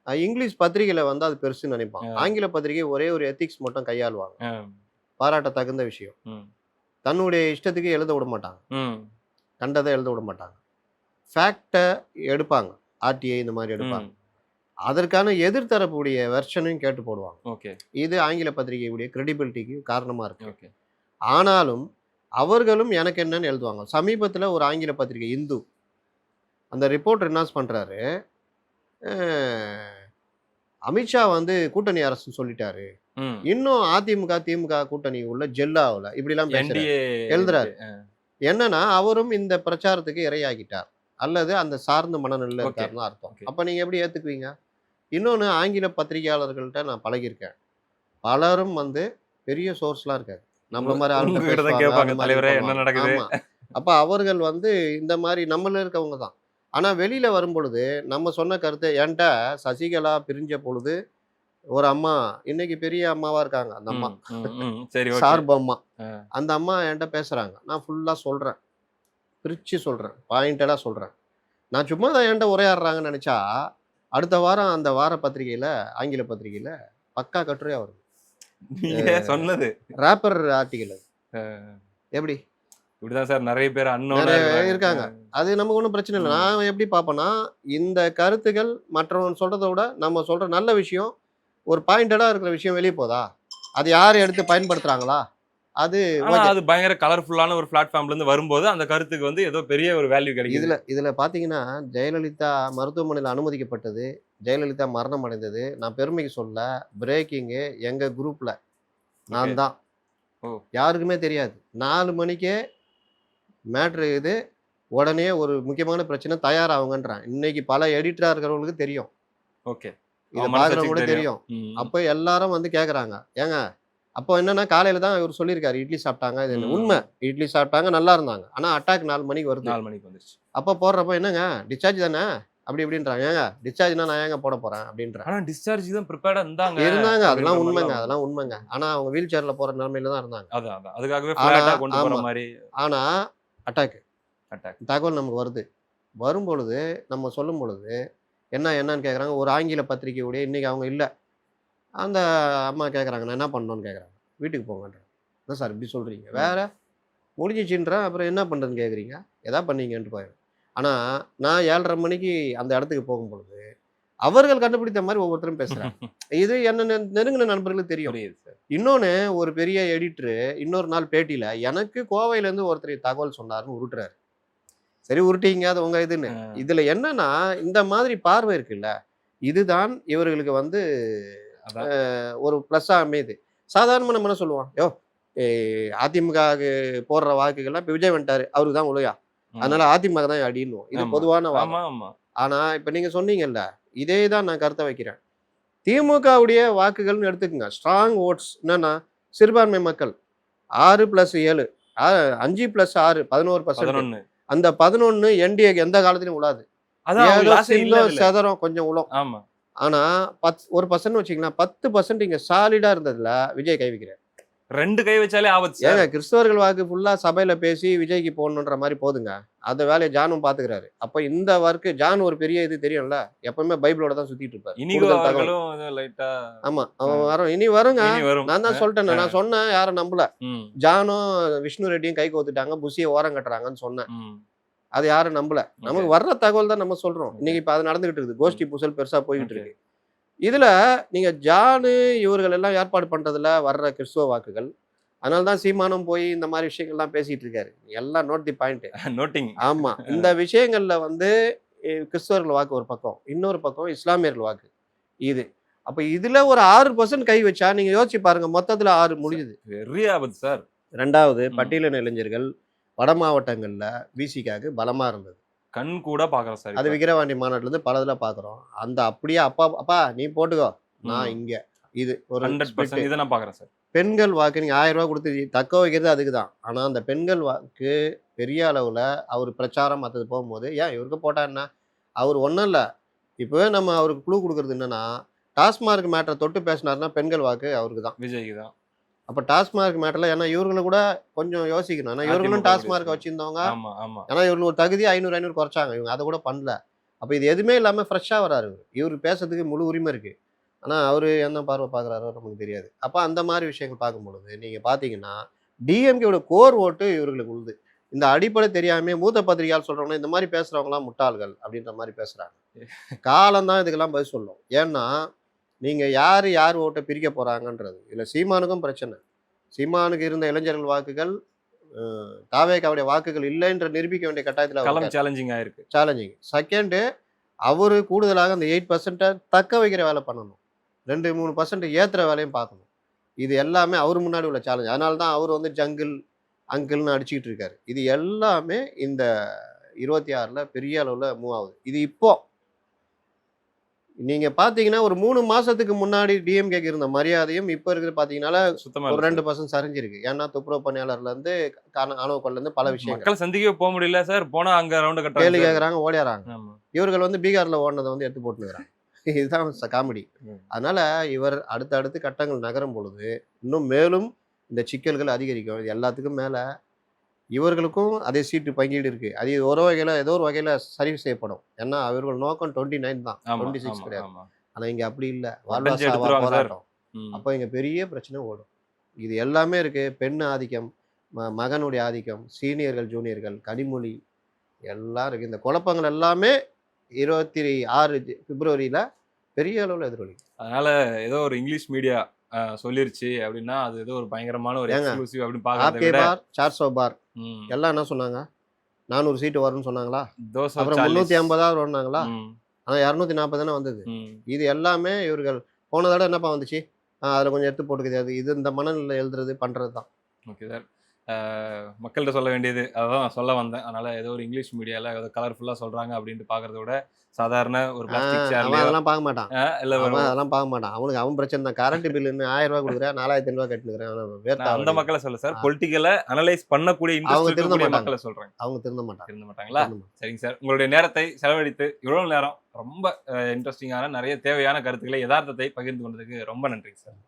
Speaker 2: இங்கிலீஷ் பத்திரிகையில வந்து அது பெருசுன்னு நினைப்பான். ஆங்கில பத்திரிகை ஒரே ஒரு எத்திக்ஸ் மட்டும் கையாளுவாங்க. பாராட்ட தகுந்த விஷயம். தன்னுடைய இஷ்டத்துக்கு எழுத விட மாட்டாங்க. கண்டதை எழுத விட மாட்டாங்க. ஃபேக்ட எடுப்பாங்க. ஆர்டிஐ இந்த மாதிரி எடுப்பாங்க. அதற்கான எதிர்த்தரப்புடைய வெர்ஷனையும் கேட்டு போடுவாங்க. இது ஆங்கில பத்திரிகையுடைய கிரெடிபிலிட்டிக்கு காரணமா இருக்கு. ஆனாலும் அவர்களும் எனக்கு என்னன்னு எழுதுவாங்க. சமீபத்துல ஒரு ஆங்கில பத்திரிகை இந்து அந்த ரிப்போர்ட்டர் என்ன பண்றாரு, அமித்ஷா வந்து கூட்டணி அரசுன்னு சொல்லிட்டாரு. இன்னும் அதிமுக திமுக கூட்டணி உள்ள ஜெல்லாவுல இப்படிலாம் எழுதுறாரு. என்னன்னா அவரும் இந்த பிரச்சாரத்துக்கு இரையாகிட்டார் அல்லது அந்த சார்ந்த மனநிலையில இருக்காருன்னு அர்த்தம். அப்ப நீங்க எப்படி ஏத்துக்குவீங்க? இன்னொன்னு ஆங்கில பத்திரிகையாளர்கள்ட்ட நான் பழகியிருக்கேன். பலரும் வந்து பெரிய சோர்ஸ்லாம் இருக்காது. நம்மள மாதிரி ஆமா. அப்ப அவர்கள் வந்து இந்த மாதிரி நம்மள இருக்கவங்க தான். ஆனா வெளியில வரும்பொழுது நம்ம சொன்ன கருத்தை என்கிட்ட சசிகலா பிரிஞ்ச பொழுது ஒரு அம்மா இன்னைக்கு பெரிய அம்மாவா இருக்காங்க. அந்த அம்மா சார்பு அம்மா. அந்த அம்மா என்கிட்ட பேசுறாங்க. நான் ஃபுல்லா சொல்றேன். பிரிச்சு சொல்றேன். பாயிண்டடா சொல்றேன். நான் சும்மா தான் என்கிட்ட உரையாடுறாங்கன்னு நினைச்சா அடுத்த வாரம் அந்த வார பத்திரிகையில ஆங்கில பத்திரிகையில பக்கா கட்டுரையா வருது.
Speaker 1: சொன்னது
Speaker 2: ராப்பர் ஆர்டிகல் அது. எப்படி
Speaker 1: இப்படிதான் சார் நிறைய பேர்
Speaker 2: இருக்காங்க. அது நமக்கு ஒன்றும் பிரச்சனை இல்லை. நான் எப்படி பார்ப்பேன்னா இந்த கருத்துக்கள் மற்றவன் சொல்றதை விட நம்ம சொல்ற நல்ல விஷயம் ஒரு பாயிண்டடா இருக்கிற விஷயம் வெளியே போதா, அது யார் எடுத்து பயன்படுத்துறாங்களா, அது
Speaker 1: பயங்கர கலர்ஃபுல்லான ஒரு பிளாட்ஃபார்ம்ல இருந்து வரும்போது அந்த கருத்துக்கு வந்து ஏதோ பெரிய ஒரு வேல்யூ கிடைக்குது.
Speaker 2: இதுல பாத்தீங்கன்னா ஜெயலலிதா மருத்துவமனையில் அனுமதிக்கப்பட்டது, ஜெயலலிதா மரணம் அடைந்தது. நான் பெருமைக்கு சொல்ல, பிரேக்கிங்கு எங்க குரூப்ல நான் தான். யாருக்குமே தெரியாது. 4 மணிக்கே மேட்ரு இது, உடனே ஒரு முக்கியமான பிரச்சனை தயாராகுங்கன்றான். இன்னைக்கு பல எடிட்டரா இருக்கிறவங்களுக்கு தெரியும். இதை பார்க்குறவங்க கூட தெரியும். அப்போ எல்லாரும் வந்து கேட்குறாங்க, ஏங்க அப்போ என்னன்னா காலையில தான் இவர் சொல்லியிருக்காரு இட்லி சாப்பிட்டாங்க. இது உண்மை, இட்லி சாப்பிட்டாங்க நல்லா இருந்தாங்க. ஆனால் அட்டாக் 4 மணிக்கு வருது.
Speaker 1: 4 மணிக்கு வந்துருச்சு.
Speaker 2: அப்போ போடுறப்ப என்னங்க டிஸ்சார்ஜ் தானே அப்படி இப்படின்றாங்க. ஏங்க டிஸ்சார்ஜ்னா நான் ஏங்க போட போறேன் அப்படின்றேன்.
Speaker 1: ஆனால் டிஸ்சார்ஜ் தான் ப்ரிப்பேர்டாக
Speaker 2: இருந்தாங்க. அதெல்லாம் உண்மைங்க, அதெல்லாம் உண்மைங்க. ஆனால் அவங்க வீல் சேர்ல போற நிலைமையில தான் இருந்தாங்க.
Speaker 1: அதுக்காகவே
Speaker 2: ஆனா அட்டாக் தகவல் நமக்கு வருது. வரும்பொழுது நம்ம சொல்லும் பொழுது என்னன்னு கேட்குறாங்க. ஒரு ஆங்கில பத்திரிகையுடைய இன்னைக்கு அவங்க இல்லை. அந்த அம்மா கேட்குறாங்க, நான் என்ன பண்ணணும்னு கேட்குறாங்க. வீட்டுக்கு போங்கன்றேன். என்ன சார் இப்படி சொல்கிறீங்க, வேற முடிஞ்சிச்சுன்றேன், அப்புறம் என்ன பண்ணுறதுன்னு கேட்குறீங்க, எதா பண்ணீங்கன்ட்டு போயிடும். ஆனால் நான் 7:30 மணிக்கு அந்த இடத்துக்கு போகும்பொழுது அவர்கள் கண்டுபிடித்த மாதிரி ஒவ்வொருத்தரும் பேசுகிறாங்க. இது என்ன நெருங்கின நண்பர்களுக்கு தெரியும். இன்னொன்று ஒரு பெரிய எடிட்டரு இன்னொரு நாள் பேட்டியில் எனக்கு கோவையிலேருந்து ஒருத்தர் தகவல் சொன்னார்னு உருட்டுறாரு. சரி உருட்டிங்க, அது உங்க இதுன்னு. இதுல என்னன்னா இந்த மாதிரி பார்வை இருக்குல்ல, இதுதான் இவர்களுக்கு வந்து ஒரு பிளஸ்ஸா அமையுது. சாதாரணமா நம்ம என்ன சொல்லுவோம், யோ அதிமுக போடுற வாக்குகள்லாம் இப்ப விஜய் வந்துட்டாரு, அவருக்கு தான் உலகா, அதனால அதிமுக தான் அடின்னுவோம். இது பொதுவான வாதம். ஆனா இப்ப நீங்க சொன்னீங்கல்ல, இதே தான் நான் கருத்தை வைக்கிறேன். திமுகவுடைய வாக்குகள்னு எடுத்துக்கோங்க. ஸ்ட்ராங் ஓட்ஸ் என்னன்னா சிறுபான்மை மக்கள் 6+7 5+6 11%.
Speaker 1: 11.
Speaker 2: அந்த 11 என்டிஏக்கு எந்த காலத்திலும் விழாது.
Speaker 1: அதான்
Speaker 2: ஏதோ
Speaker 1: அவங்களுக்கு ஆசை இல்ல
Speaker 2: சின்ன
Speaker 1: அதுல.
Speaker 2: சதரம் கொஞ்சம் விழும்.
Speaker 1: ஆமா.
Speaker 2: ஆனா 1% வச்சுக்கலாம், 10% இங்க சாலிடா இருந்ததுல விஜய் கை வைக்கிறார்.
Speaker 1: 2 கை வச்சாலே ஆபத்து சார்.
Speaker 2: ஏங்க கிறிஸ்தவர்கள் வாக்கு ஃபுல்லா சபையில பேசி விஜய்க்கு போடணுன்ற மாதிரி போதுங்க. அந்த வேலையை ஜானும் பாத்துக்கிறாரு. அப்ப இந்த ஒர்க்கு ஜான் ஒரு பெரிய இது தெரியும்ல, எப்பவுமே பைபிளோட தான் சுத்திட்டு இருப்பாரு.
Speaker 1: இனிகோ
Speaker 2: கூடுதல் தகவல்.
Speaker 1: அவர்களும் ஏதோ லைட்டா
Speaker 2: ஆமா, அவன் வரும், இனி வருங்க.
Speaker 1: இனி வரும்.
Speaker 2: நான் தான் சொல்லிட்டேன், நான் சொன்னேன், யாரும் நம்பல.
Speaker 1: ம்.
Speaker 2: ஜானும் விஷ்ணு ரெட்டியும் கை கோத்துட்டாங்க, புஷியை ஓரம் கட்டுறாங்கன்னு சொன்னேன்.
Speaker 1: ம்.
Speaker 2: அது யாரும் நம்பல. நமக்கு வர்ற தகவல் தான் நம்ம சொல்றோம். இன்னைக்கு இப்ப அது நடந்துகிட்டு இருக்குது. கோஷ்டி பூசல் பெருசா போய்கிட்டு இருக்கு. இதுல நீங்க ஜானு இவர்கள் எல்லாம் ஏற்பாடு பண்றதுல வர்ற கிறிஸ்துவ வாக்குகள், அதனால தான் சீமானும் போய் இந்த மாதிரி விஷயங்கள்லாம் பேசிட்டு இருக்காரு. எல்லாம் நோட் தி பாயிண்ட்.
Speaker 1: நோட்டிங்.
Speaker 2: ஆமா, இந்த விஷயங்கள்ல வந்து கிறிஸ்தவர்கள் வாக்கு ஒரு பக்கம், இன்னொரு பக்கம் இஸ்லாமியர்கள் வாக்கு இது. அப்ப இதுல ஒரு 6% கை வச்சா நீங்க யோசிச்சு பாருங்க, மொத்தத்துல 6 முடியுது.
Speaker 1: பெரிய ஆபத்து சார்.
Speaker 2: 2வது பட்டியலின இளைஞர்கள் வட மாவட்டங்கள்ல விசிகாக்கு பலமா இருந்தது.
Speaker 1: கண் கூட பாக்குறோம் சார்.
Speaker 2: அது விக்கிரவாண்டி மாநாட்டுல இருந்து பல இதுல பாக்குறோம். அந்த அப்படியே அப்பா நீ போட்டுக்கோ, நான் இங்க, இது ஒரு
Speaker 1: 100% இதை நான் பாக்குறேன் சார்.
Speaker 2: பெண்கள் வாக்கு நீங்க 1000 ரூபாய் கொடுத்து தக்க வைக்கிறது அதுக்கு தான். ஆனா அந்த பெண்கள் வாக்கு பெரிய அளவுல அவர் பிரச்சாரம் மற்றது போகும்போது, ஏன் இவருக்கு போட்டா என்ன, அவர் ஒன்றும் இல்லை. இப்போவே நம்ம அவருக்கு குழு கொடுக்குறது என்னன்னா, டாஸ்மார்க் மேட்டரை தொட்டு பேசினாருன்னா பெண்கள் வாக்கு அவருக்கு தான்,
Speaker 1: விஜய்க்கு தான்.
Speaker 2: அப்போ டாஸ்மார்க் மேட்டர்ல, ஏன்னா இவர்களும் கூட கொஞ்சம் யோசிக்கணும். ஏன்னா இவர்களும் டாஸ்மார்க் வச்சிருந்தவங்க. ஏன்னா இவர்கள் ஒரு தகுதி 500 குறைச்சாங்க, இவங்க அதை கூட பண்ணல. அப்போ இது எதுவுமே இல்லாமல் ஃப்ரெஷ்ஷாக வராரு. இவர் பேசுறதுக்கு முழு உரிமை இருக்கு. ஆனால் அவர் என்ன பார்வை பார்க்குறாரோ நமக்கு தெரியாது. அப்போ அந்த மாதிரி விஷயங்கள் பார்க்கும்பொழுது நீங்கள் பார்த்தீங்கன்னா டிஎம்கேவோட கோர் ஓட்டு இவர்களுக்கு உழுது. இந்த அடிப்படை தெரியாமல் மூத்த பத்திரிகையால் சொல்கிறவங்க இந்த மாதிரி பேசுகிறவங்களாம் முட்டாள்கள் அப்படின்ற மாதிரி பேசுகிறாங்க. காலம்தான் இதுக்கெல்லாம் பதில் சொல்லும். ஏன்னா நீங்கள் யார் ஓட்டை பிரிக்க போகிறாங்கன்றது. இல்லை சீமானுக்கும் பிரச்சனை. சீமானுக்கு இருந்த இளைஞர்கள் வாக்குகள் தாவேக்காவுடைய வாக்குகள் இல்லைன்ற நிரூபிக்க வேண்டிய கட்டாயத்தில்
Speaker 1: சேலஞ்சிங் ஆயிருக்கு.
Speaker 2: சேலஞ்சிங். செகண்டு, அவரு கூடுதலாக அந்த 8% தக்க வைக்கிற வேலை பண்ணணும். 2-3% ஏற்றுற வேலையும் பார்க்கணும். இது எல்லாமே அவர் முன்னாடி உள்ள சேலஞ்ச். அதனால தான் அவர் வந்து ஜங்கிள் அங்கிள்னு அடிச்சுக்கிட்டு இருக்காரு. இது எல்லாமே இந்த 26ல் பெரிய அளவில் மூவ் ஆகுது. இது இப்போ நீங்க பாத்தீங்கன்னா ஒரு 3 மாசத்துக்கு முன்னாடி டிஎம்கேக்கு இருந்த மரியாதையும் இப்போ இருக்கிற பாத்தீங்கன்னா ஒரு 2% சரிஞ்சிருக்கு. ஏன்னா துப்புரவு பணியாளர்ல இருந்து ஆணவ கொள்ள இருந்து பல விஷயங்கள்
Speaker 1: மக்கள் சந்திக்கவே போக முடியல சார். போனா அங்க ரவுண்ட் கட்ட
Speaker 2: கேள்வி கேட்கறாங்க, ஓடியாராங்க. இவர்கள் வந்து பீகார்ல ஓடினதை வந்து எடுத்து போட்டுக்கிறாங்க. இதுதான் காமெடி. அதனால இவர் அடுத்தடுத்து கட்டங்கள் நகரும் பொழுது இன்னும் மேலும் இந்த சிக்கல்கள் அதிகரிக்கும். இது எல்லாத்துக்கும் மேல இவர்களுக்கும் அதே சீட்டு பங்கீடு இருக்கு. அது ஒரு வகையில ஏதோ ஒரு வகையில சரி செய்யப்படும். ஏன்னா அவர்கள் நோக்கம் 29 தான், 26 கிடையாது. ஆனா இங்க அப்படி இல்லை, போராட்டம். அப்போ இங்க பெரிய பிரச்சனை ஓடும். இது எல்லாமே இருக்கு. பெண் ஆதிக்கம், மகனுடைய ஆதிக்கம், சீனியர்கள் ஜூனியர்கள், கனிமொழி எல்லாம் இருக்கு. இந்த குழப்பங்கள் எல்லாமே 26 பிப்ரவரியில பெரிய அளவுல எதிரொலி.
Speaker 1: அதனால ஏதோ ஒரு இங்கிலீஷ் மீடியா சொல்லிருச்சு அப்படின்னா அது ஏதோ ஒரு பயங்கரமான ஒரு எக்ஸ்க்ளூசிவ் அப்படின்னு பார்க்கறத விட 400 பார்
Speaker 2: எல்லாம் என்ன சொன்னாங்க, 400 சீட்டு வரும்னு சொன்னாங்களா? அப்புறம் 350 வரும்னாங்களா? ஆனா 240 தானே வந்தது. இது எல்லாமே இவர்கள் போன தடவை என்னப்பா வந்துச்சு, அதுல கொஞ்சம் எடுத்து போட்டுக்கிறது. இது இந்த மனநிலை எழுதுறது பண்றது தான். ஓகே சார், மக்கள்கிட்ட சொல்ல வேண்டியது அதான் சொல்ல வந்தேன். அதனால ஏதோ ஒரு இங்கிலீஷ் மீடியால ஏதோ கலர்ஃபுல்லா சொல்றாங்க அப்படின்ட்டு பாக்குறத விட சாதாரண ஒரு பிளாஸ்டிக் சேர்ல அதெல்லாம் பார்க்க மாட்டான். அதெல்லாம் பார்க்க மாட்டான். அவனுக்கு அவன் பிரச்சனை தான். கரண்ட் பில் 1000 ரூபாய் கொடுக்குறேன், 4500 கட்டுக்கிறேன்.
Speaker 1: அந்த மக்களை சொல்ல சார், பொலிட்டிக்கலை அனலைஸ் பண்ணக்கூடிய
Speaker 2: அவங்க திருந்த
Speaker 1: மக்களை சொல்றாங்க.
Speaker 2: அவங்க திருந்த மாட்டாங்களா?
Speaker 1: சரிங்க சார், உங்களுடைய நேரத்தை செலவழித்து இவ்வளவு நேரம் ரொம்ப இன்ட்ரெஸ்டிங்கான நிறைய தேவையான கருத்துக்களை யதார்த்தத்தை பகிர்ந்து கொண்டதுக்கு ரொம்ப நன்றி சார்.